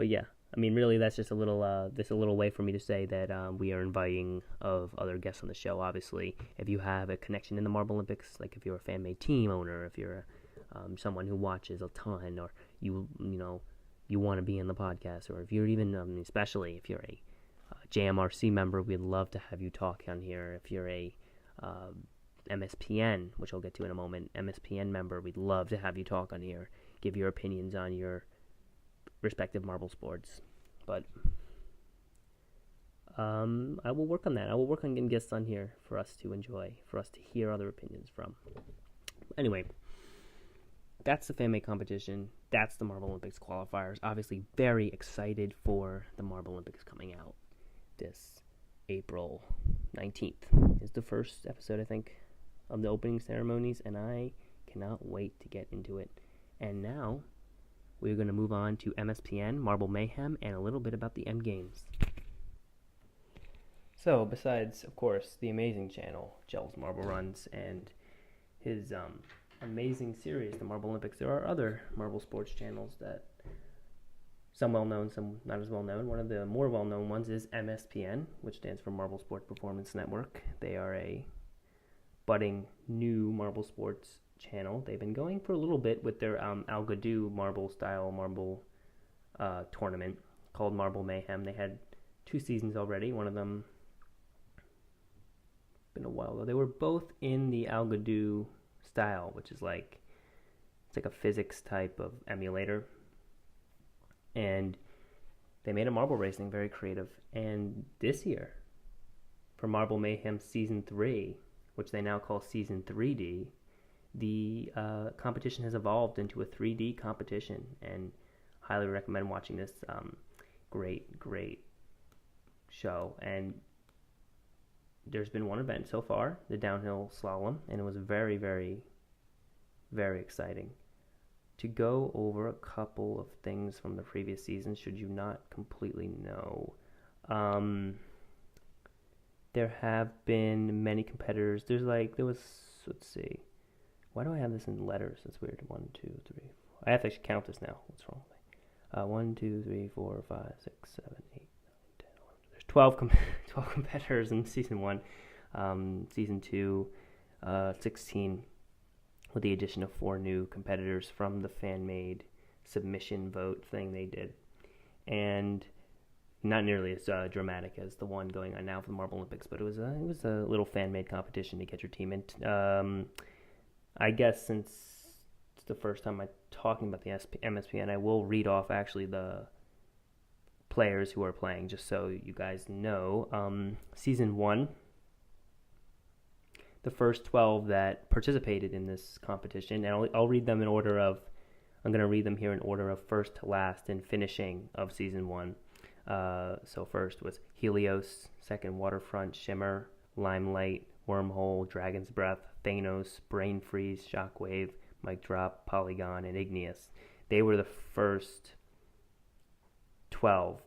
yeah. I mean, really, that's just a little way for me to say that we are inviting of other guests on the show. Obviously, if you have a connection in the Marblelympics, like if you're a FanMade team owner, if you're someone who watches a ton, or you want to be in the podcast, or if you're even, especially if you're a JMRC member, we'd love to have you talk on here. If you're a MSPN, which I'll get to in a moment, MSPN member, we'd love to have you talk on here, give your opinions on your respective marble sports. But I will work on that. I will work on getting guests on here for us to enjoy, for us to hear other opinions from. Anyway, that's the FanMade competition. That's the Marblelympics qualifiers. Obviously very excited for the Marblelympics coming out this April 19th is the first episode, I think, of the opening ceremonies, and I cannot wait to get into it. And now we're going to move on to MSPN, Marble Mayhem, and a little bit about the M Games. So, besides, of course, the amazing channel, Gels Marble Runs, and his amazing series, the Marblelympics, there are other marble sports channels that some well-known, some not as well-known. One of the more well-known ones is MSPN, which stands for Marble Sports Performance Network. They are a budding new marble sports channel. They've been going for a little bit with their Al Gadou marble tournament called Marble Mayhem. They had 2 seasons already. One of them been a while though. They were both in the Al Gadou style, which is it's like a physics type of emulator. And they made a marble racing very creative. And this year, for Marble Mayhem Season 3, which they now call Season 3D, the competition has evolved into a 3D competition, and highly recommend watching this great show. And there's been one event so far, the downhill slalom, and it was very, very, very exciting. To go over a couple of things from the previous season, should you not completely know. There have been many competitors. Let's see. Why do I have this in letters? That's weird. 1, 2, 3, 4. I have to actually count this now. What's wrong with me? 1, 2, 3, 4, 5, 6, 7, 8, 9, 10, 11. There's 12 competitors in Season 1. Season 2, 16, with the addition of 4 new competitors from the FanMade submission vote thing they did. And not nearly as dramatic as the one going on now for the Marblelympics, but it was a little FanMade competition to get your team in. I guess since it's the first time I'm talking about the MSPN, I will read off actually the players who are playing, just so you guys know. Season 1, the first 12 that participated in this competition, and I'll read them in order of, I'm going to read them here in order of first to last and finishing of Season 1. So first was Helios, second Waterfront, Shimmer, Limelight, Wormhole, Dragon's Breath, Thanos, Brain Freeze, Shockwave, Mic Drop, Polygon, and Igneous. They were the first 12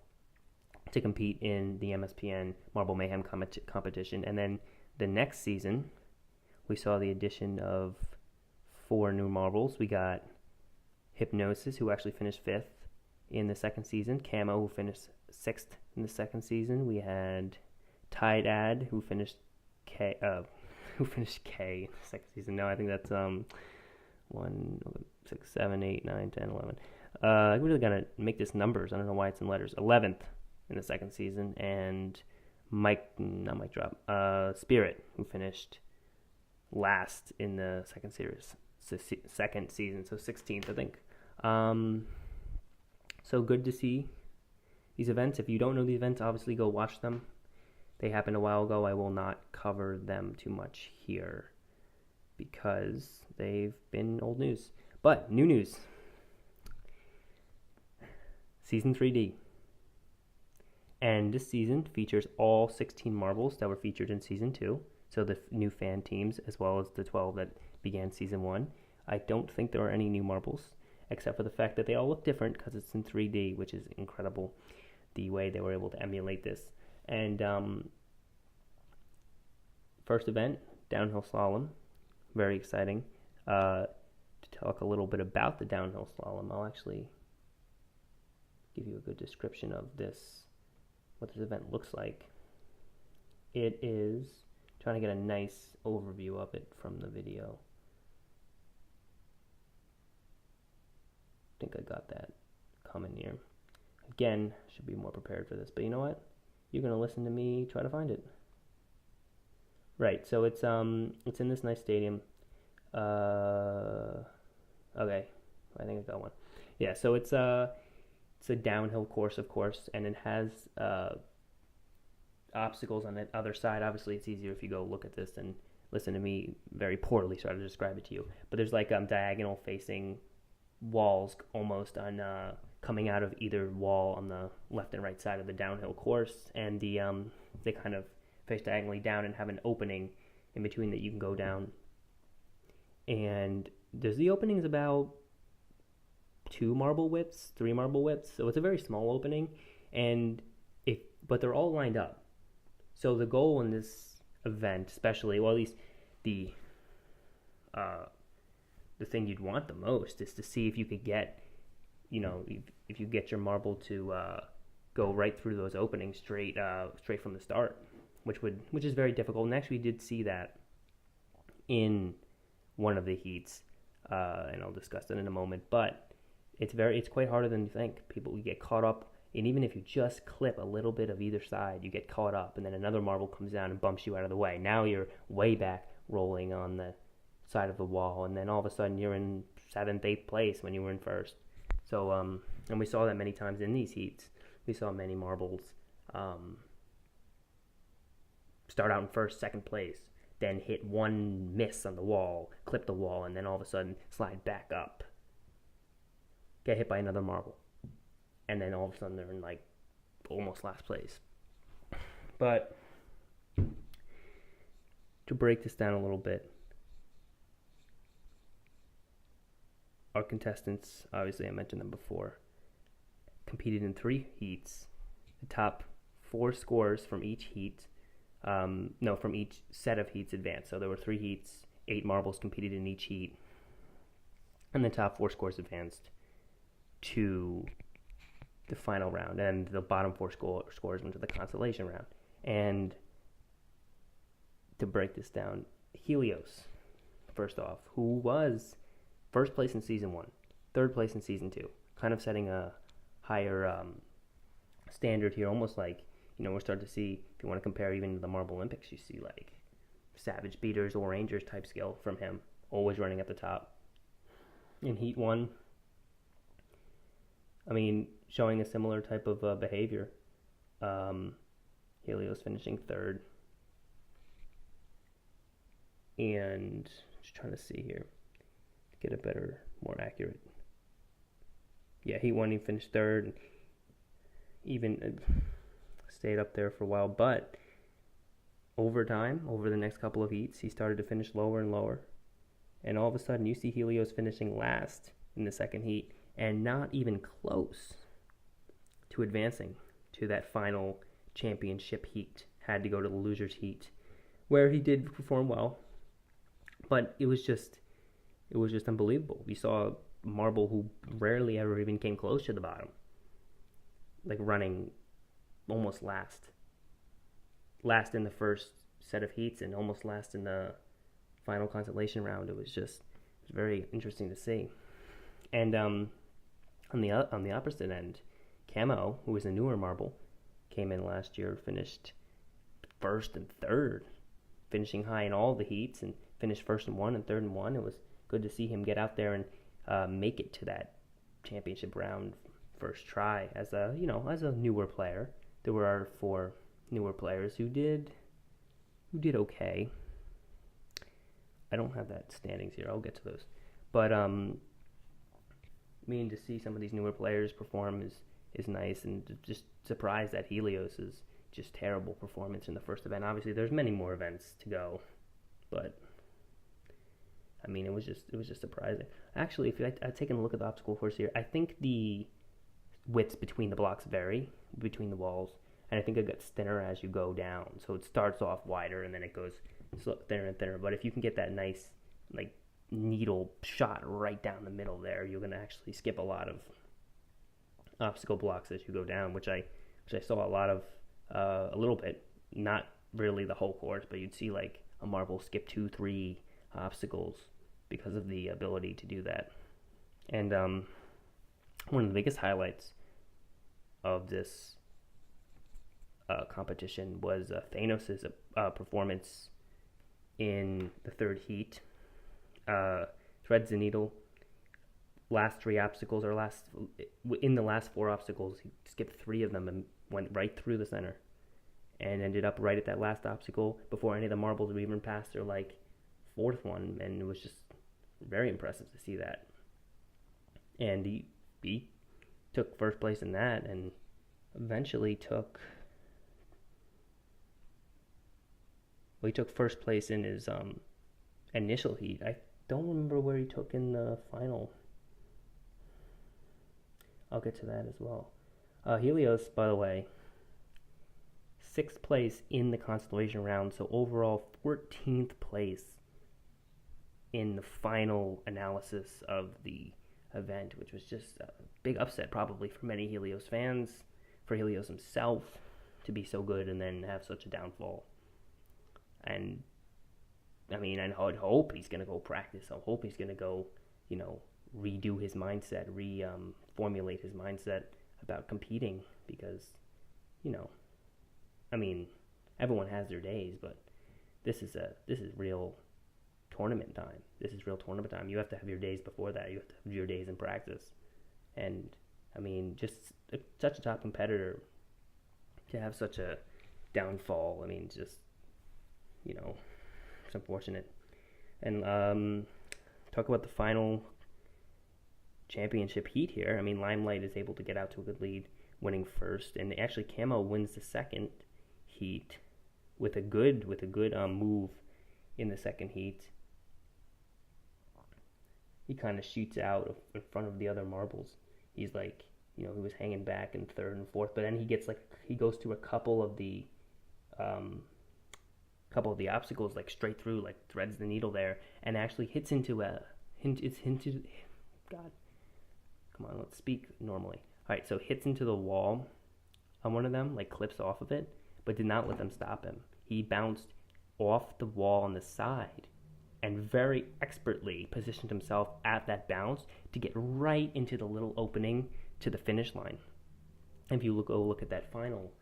to compete in the MSPN Marble Mayhem competition. And then the next season, we saw the addition of 4 new marbles. We got Hypnosis, who actually finished 5th in the second season. Camo, who finished 6th in the second season. We had Tide Ad, who finished K in the second season. No, I think that's 1, 6, 7, 8, 9, 10, 11. I really gotta make this numbers. I don't know why it's in letters. 11th in the second season, and Spirit, who finished last in the second season, so 16th, I think. So good to see these events. If you don't know the events, obviously go watch them. They happened a while ago. I will not cover them too much here because they've been old news. But new news. Season 3D. And this season features all 16 marbles that were featured in Season 2. So the new fan teams, as well as the 12 that began Season 1. I don't think there are any new marbles, except for the fact that they all look different because it's in 3D, which is incredible, the way they were able to emulate this. And first event, downhill slalom. Very exciting. To talk a little bit about the downhill slalom, I'll actually give you a good description of this, what this event looks like. It is, trying to get a nice overview of it from the video. I think I got that coming here. Again, should be more prepared for this, but you know what? You're gonna listen to me try to find it. Right, so it's in this nice stadium. Okay, I think I got one. Yeah, so it's a downhill course, of course, and it has obstacles on the other side. Obviously, it's easier if you go look at this and listen to me very poorly try to describe it to you. But there's like diagonal facing walls almost on coming out of either wall on the left and right side of the downhill course, and they kind of face diagonally down and have an opening in between that you can go down. And the opening is about 2 marble widths, 3 marble widths, so it's a very small opening, but they're all lined up. So the goal in this event, especially, well, at least the thing you'd want the most is to see if you could get, if you get your marble to go right through those openings straight from the start, which is very difficult. And actually, we did see that in one of the heats, and I'll discuss it in a moment. But it's quite harder than you think. People get caught up, and even if you just clip a little bit of either side, you get caught up, and then another marble comes down and bumps you out of the way. Now you're way back rolling on the side of the wall, and then all of a sudden you're in 7th, 8th place when you were in 1st. So, and we saw that many times in these heats. We saw many marbles start out in 1st, 2nd place, then hit one miss on the wall, clip the wall, and then all of a sudden slide back up, get hit by another marble, and then all of a sudden they're in like almost last place. But to break this down a little bit, our contestants, obviously I mentioned them before, competed in 3 heats. The top 4 scores from each heat, from each set of heats advanced. So there were 3 heats, 8 marbles competed in each heat, and the top 4 scores advanced to the final round, and the bottom 4 scores went to the consolation round. And to break this down, Helios, first off, who was 1st place in Season 1, 3rd place in Season 2, kind of setting a higher standard here, almost like, we're starting to see, if you want to compare even to the Marblelympics, you see like Savage Beaters or Rangers type skill from him, always running at the top. In Heat 1, showing a similar type of behavior. Helios finishing 3rd. And just trying to see here, get a better, more accurate. Yeah, Heat 1, he finished 3rd. even stayed up there for a while. But over time, over the next couple of heats, he started to finish lower and lower. And all of a sudden, you see Helios finishing last in the second heat and not even close to advancing to that final championship heat. Had to go to the losers heat, where he did perform well, but it was just unbelievable. We saw Marble, who rarely ever even came close to the bottom, like running almost last in the first set of heats and almost last in the final consolation round. It was very interesting to see. And on the opposite end, Camo, who was a newer Marble, came in last year, finished first and third, finishing high in all the heats, and finished first in one and third in one. It was good to see him get out there and make it to that championship round first try as a newer player. There were 4 newer players who did okay. I don't have that standings here. I'll get to those. But to see some of these newer players perform is nice, and just surprised at Helios's just terrible performance in the first event. Obviously, there's many more events to go, but I mean, it was just surprising. Actually, if I've taken a look at the obstacle course here, I think the widths between the blocks vary between the walls, and I think it gets thinner as you go down. So it starts off wider and then it goes thinner and thinner. But if you can get that nice like needle shot right down the middle there, you're gonna actually skip a lot of obstacle blocks as you go down, which I saw a lot of, a little bit, not really the whole course, but you'd see like a Marble skip 2-3 obstacles because of the ability to do that. And one of the biggest highlights of this competition was Thanos' performance in the third heat. Threads the needle. Last 3 obstacles, or in the last 4 obstacles, he skipped 3 of them and went right through the center, and ended up right at that last obstacle before any of the Marbles were even past their like 4th one, and it was just very impressive to see that. And he took first place in that, and eventually took first place in his initial heat. I don't remember where he took in the final. I'll get to that as well. Helios, by the way, 6th place in the constellation round, so overall 14th place in the final analysis of the event, which was just a big upset probably for many Helios fans, for Helios himself to be so good and then have such a downfall. And I mean, I would hope he's going to go practice. I hope he's going to go, redo his mindset, formulate his mindset about competing, because, I mean, everyone has their days, but this is real tournament time. This is real tournament time. You have to have your days before that. You have to have your days in practice. And I mean, just such a top competitor to have such a downfall. I mean, just, it's unfortunate. And talk about the final championship heat here. I mean, Limelight is able to get out to a good lead, winning first, and actually Camo wins the second heat with a good move in the second heat. He kind of shoots out in front of the other Marbles. He's like, he was hanging back in 3rd and 4th, but then he goes through a couple of the obstacles like straight through, like threads the needle there, and actually hits into God, come on, let's speak normally. All right, so hits into the wall on one of them, like clips off of it, but did not let them stop him. He bounced off the wall on the side and very expertly positioned himself at that bounce to get right into the little opening to the finish line. And if you look at that final,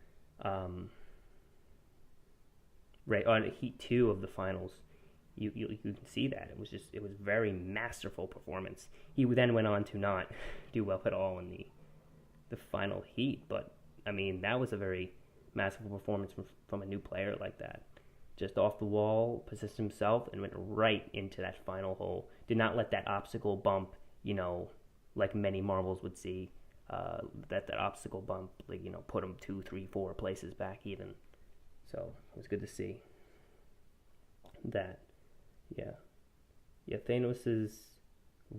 right on heat 2 of the finals, you can see that it was very masterful performance. He then went on to not do well at all in the final heat, but I mean, that was a very masterful performance from a new player like that. Just off the wall, positioned himself, and went right into that final hole. Did not let that obstacle bump, like many Marbles would see, that obstacle bump, like, put him 2, 3, 4 places back even. So it was good to see that. Yeah, Thanos'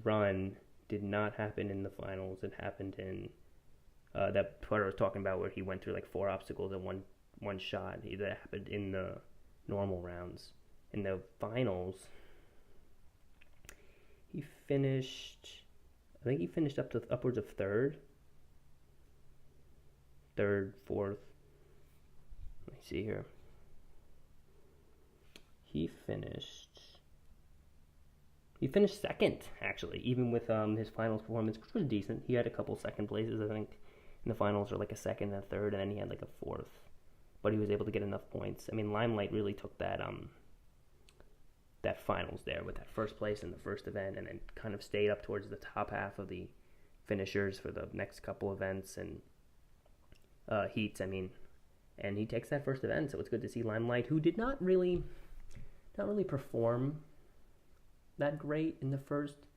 run did not happen in the finals. It happened in that part I was talking about, where he went through like 4 obstacles in one shot. That happened in the normal rounds. In the finals, he finished. I think he finished upwards of third, fourth. Let me see here. He finished second, actually, even with his finals performance, which was decent. He had a couple second places, I think, in the finals, or like a second and a third, and then he had like a fourth. But he was able to get enough points. I mean, Limelight really took that finals there with that first place in the first event, and then kind of stayed up towards the top half of the finishers for the next couple events and heats. I mean, and he takes that first event, so it's good to see Limelight, who did not really perform that great in the first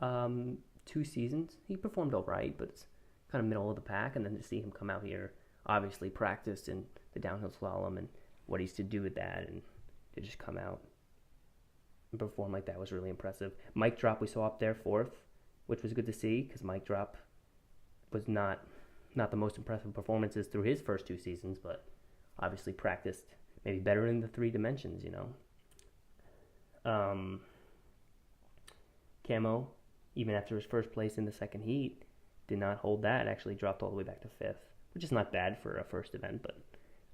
2 seasons. He performed all right, but it's kind of middle of the pack. And then to see him come out here, obviously practiced in the downhill slalom and what he's to do with that, and to just come out and perform like that was really impressive. Mic drop we saw up there, fourth, which was good to see, because Mic drop was not the most impressive performances through his first 2 seasons, but obviously practiced maybe better in the 3 dimensions, Camo, even after his first place in the second heat, did not hold that. Actually dropped all the way back to 5th, which is not bad for a first event. But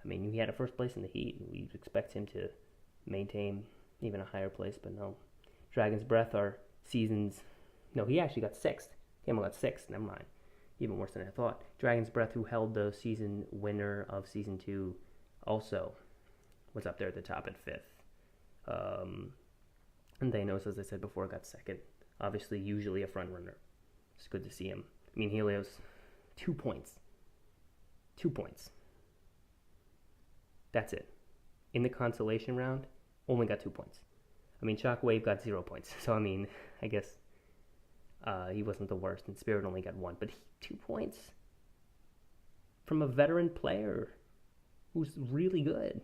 I mean, he had a first place in the heat, and we'd expect him to maintain even a higher place. But no, Dragon's Breath, our season's. No, he actually got 6th. Camo got 6th. Never mind. Even worse than I thought. Dragon's Breath, who held the season winner of season 2, also was up there at the top at 5th. And Thanos, as I said before, got 2nd. Obviously, usually a front runner. It's good to see him. I mean, Helios, 2 points. 2 points. That's it. In the consolation round, only got 2 points. I mean, Shockwave got 0 points. So, I mean, I guess he wasn't the worst. And Spirit only got 1. But 2 points from a veteran player who's really good.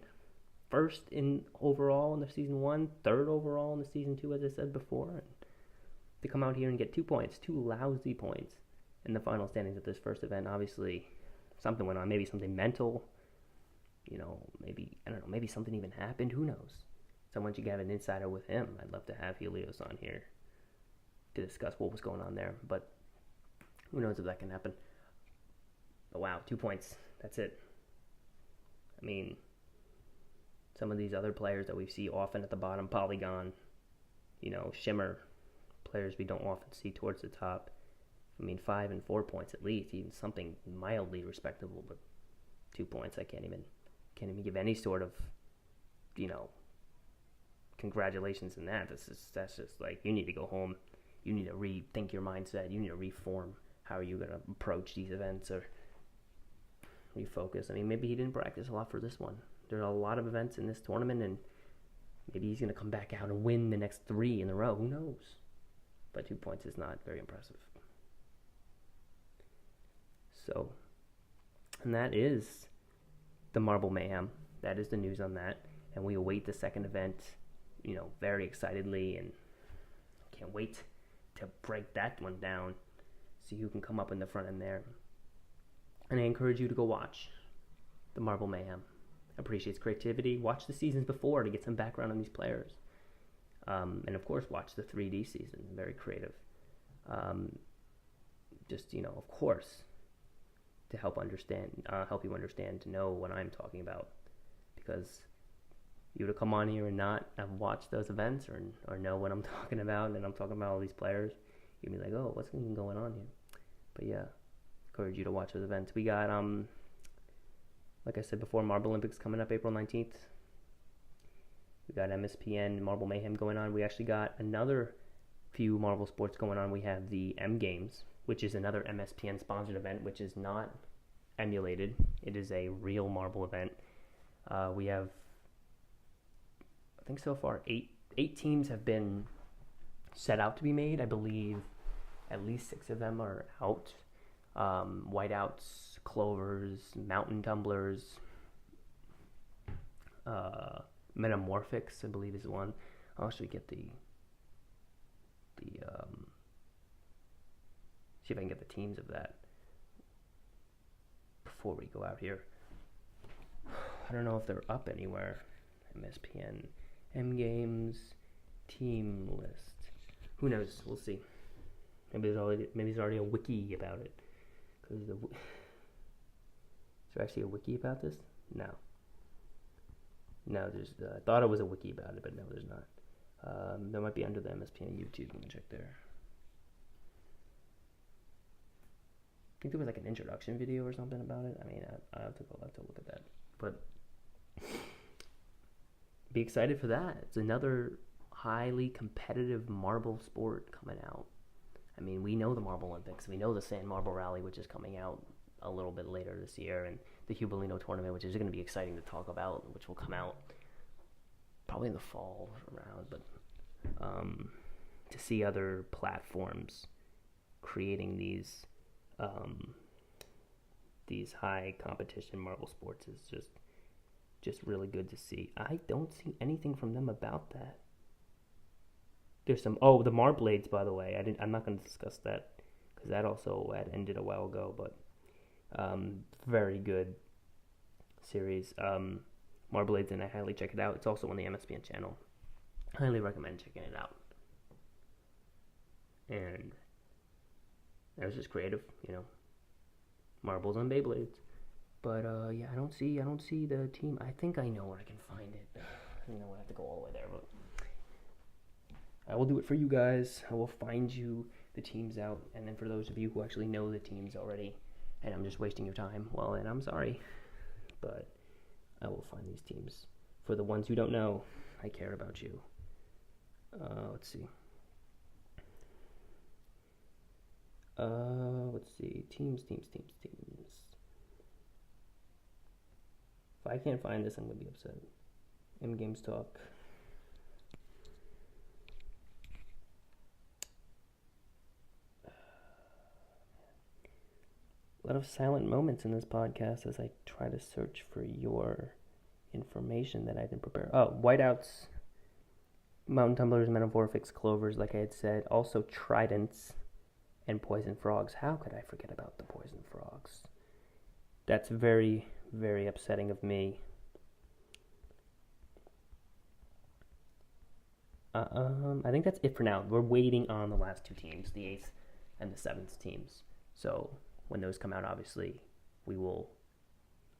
First in overall in the season 1, 3rd overall in the season 2, as I said before. And to come out here and get 2 points, 2 lousy points in the final standings at this first event. Obviously, something went on. Maybe something mental. Maybe, I don't know, maybe something even happened. Who knows? Someone should have an insider with him. I'd love to have Helios on here to discuss what was going on there. But who knows if that can happen. But wow, 2 points. That's it. I mean, some of these other players that we see often at the bottom, Polygon, Shimmer, players we don't often see towards the top. I mean, 5 and 4 points at least, even something mildly respectable, but 2 points, I can't even give any sort of, congratulations in that. That's just like, you need to go home. You need to rethink your mindset. You need to reform how are you going to approach these events, or refocus. I mean, maybe he didn't practice a lot for this one. There are a lot of events in this tournament, and maybe he's going to come back out and win the next 3 in a row. Who knows? But 2 points is not very impressive. So, and that is the Marble Mayhem. That is the news on that. And we await the second event, very excitedly, and can't wait to break that one down, see who can come up in the front end there. And I encourage you to go watch the Marble Mayhem. Appreciates creativity. Watch the seasons before to get some background on these players. And of course, watch the 3D season. Very creative. Of course, to help you understand, to know what I'm talking about. Because you to come on here and not have watched those events or know what I'm talking about, and I'm talking about all these players, you'd be like, oh, what's going on here? But yeah, encourage you to watch those events. We got, like I said before, Marblelympics coming up April 19th. We got MSPN Marble Mayhem going on. We actually got another few Marble sports going on. We have the M Games, which is another MSPN sponsored event, which is not emulated. It is a real marble event. We have, I think so far, eight teams have been set out to be made. I believe at least 6 of them are out. Whiteouts, clovers, mountain tumblers, metamorphics, I believe is one. I'll actually get the see if I can get the teams of that before we go out here. I don't know if they're up anywhere. MSPN, M Games, team list. Who knows? We'll see. Maybe there's already a wiki about it. Is there actually a wiki about this? No. There's. I thought it was a wiki about it, but no, there's not. There might be under the MSPN YouTube. You can check there. I think there was like an introduction video or something about it. I mean, I have to look at that. But be excited for that. It's another highly competitive marble sport coming out. I mean, we know the Marblelympics. We know the Sand Marble Rally, which is coming out a little bit later this year, and the Jubilino tournament, which is going to be exciting to talk about, which will come out probably in the fall around. But to see other platforms creating these high competition marble sports is just really good to see. I don't see anything from them about that. There's some the Marblades, by the way. I'm not going to discuss that because that also had ended a while ago, but very good series. Marblades, and I highly check it out. It's also on the MSPN channel. Highly recommend checking it out. And it was just creative, marbles on Beyblades. But yeah, I don't see the team. I think I know where I can find it. I have to go all the way there, but I will do it for you guys. I will find you the teams out, and then for those of you who actually know the teams already, and I'm just wasting your time, well, then I'm sorry, but I will find these teams. For the ones who don't know, I care about you. Let's see. Teams. If I can't find this, I'm going to be upset. M Games Talk. A lot of silent moments in this podcast as I try to search for your information that I didn't prepare. Whiteouts, mountain tumblers, metamorphics, clovers, like I had said. Also tridents and poison frogs. How could I forget about the poison frogs? That's very, very upsetting of me. I think that's it for now. We're waiting on the last two teams, the 8th and the 7th teams. So when those come out, obviously, we will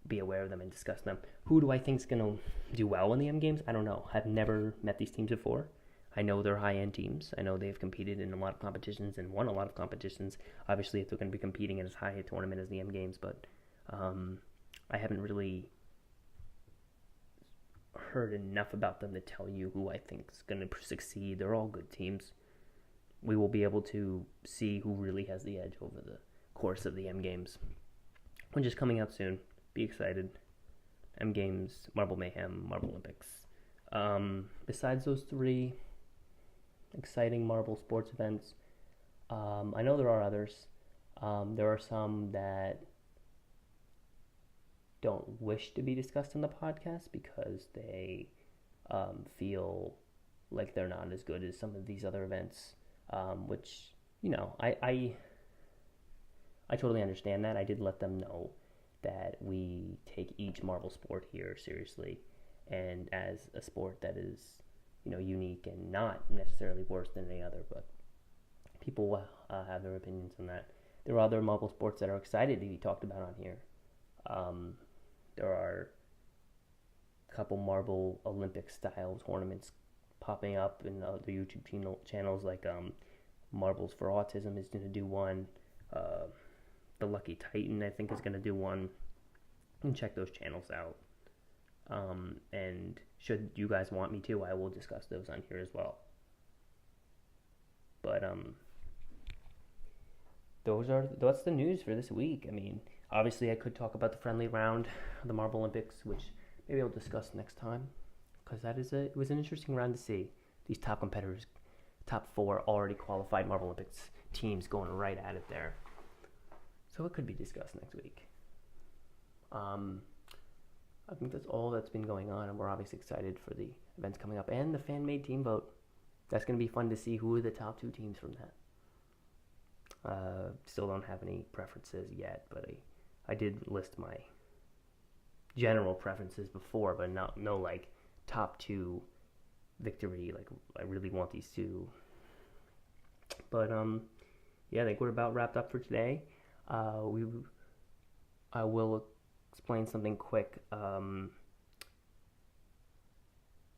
be aware of them and discuss them. Who do I think is going to do well in the M Games? I don't know. I've never met these teams before. I know they're high-end teams. I know they've competed in a lot of competitions and won a lot of competitions. Obviously, if they're going to be competing in as high a tournament as the M Games, but I haven't really heard enough about them to tell you who I think is going to succeed. They're all good teams. We will be able to see who really has the edge over the course of the M Games, which is coming out soon. Be excited. M Games, Marble Mayhem, Marblelympics. Besides those three exciting marble sports events, I know there are others. There are some that don't wish to be discussed in the podcast because they feel like they're not as good as some of these other events, which, I totally understand that. I did let them know that we take each marble sport here seriously and as a sport that is, unique and not necessarily worse than any other, but people have their opinions on that. There are other marble sports that are excited to be talked about on here. There are a couple Marble Olympic style tournaments popping up in other YouTube channels, like Marbles for Autism is going to do one. The Lucky Titan, I think, is going to do one. And check those channels out. And should you guys want me to, I will discuss those on here as well. But that's the news for this week. I mean, obviously I could talk about the friendly round of the Marblelympics, which maybe I'll discuss next time, because it was an interesting round to see. These top competitors, top 4 already qualified Marblelympics teams going right at it there. So So it could be discussed next week. I think that's all that's been going on, and we're obviously excited for the events coming up and the FanMade team vote. That's going to be fun to see who are the top 2 teams from that. Still don't have any preferences yet, but I did list my general preferences before, but no like top 2 victory. Like I really want these 2. But yeah, I think we're about wrapped up for today. I will explain something quick.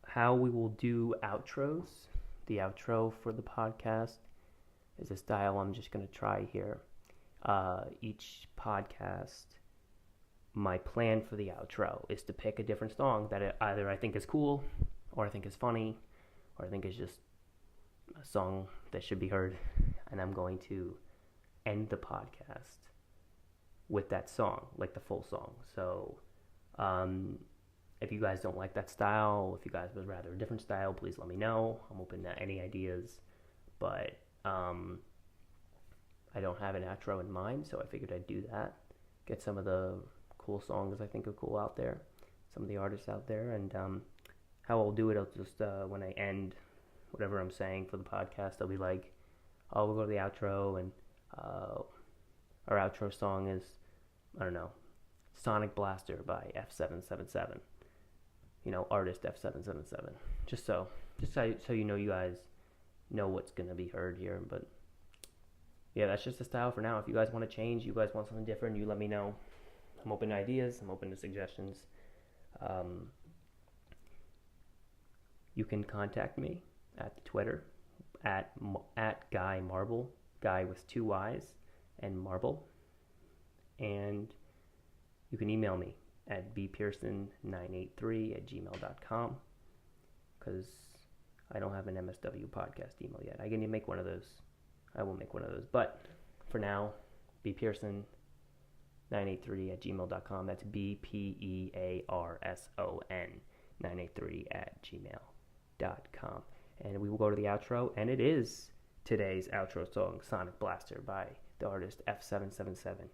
How we will do outros. The outro for the podcast is a style I'm just going to try here. Each podcast, my plan for the outro is to pick a different song that either I think is cool, or I think is funny, or I think is just a song that should be heard, and I'm going to end the podcast with that song, like the full song. So if you guys don't like that style, if you guys would rather a different style, please let me know. I'm open to any ideas, but I don't have an outro in mind, so I figured I'd do that. Get some of the cool songs I think are cool out there, some of the artists out there, and how I'll do it, I'll just, when I end whatever I'm saying for the podcast, I'll be like, oh, we'll go to the outro, and our outro song is, I don't know, Sonic Blaster by F777. Artist F777. Just so you know, you guys know what's going to be heard here. But yeah, that's just the style for now. If you guys want to change, you guys want something different, you let me know. I'm open to ideas. I'm open to suggestions. You can contact me at the Twitter at Guy Marble, Guy with 2 Y's and Marble. And you can email me at bpearson983@gmail.com, because I don't have an MSW podcast email yet. I can make one of those. I will make one of those. But for now, bpearson983@gmail.com. That's BPEARSON983@gmail.com. And we will go to the outro, and it is today's outro song, Sonic Blaster by the artist F777.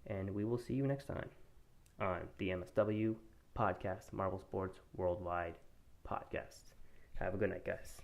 And we will see you next time on the MSW podcast, Marble Sports Worldwide podcast. Have a good night, guys.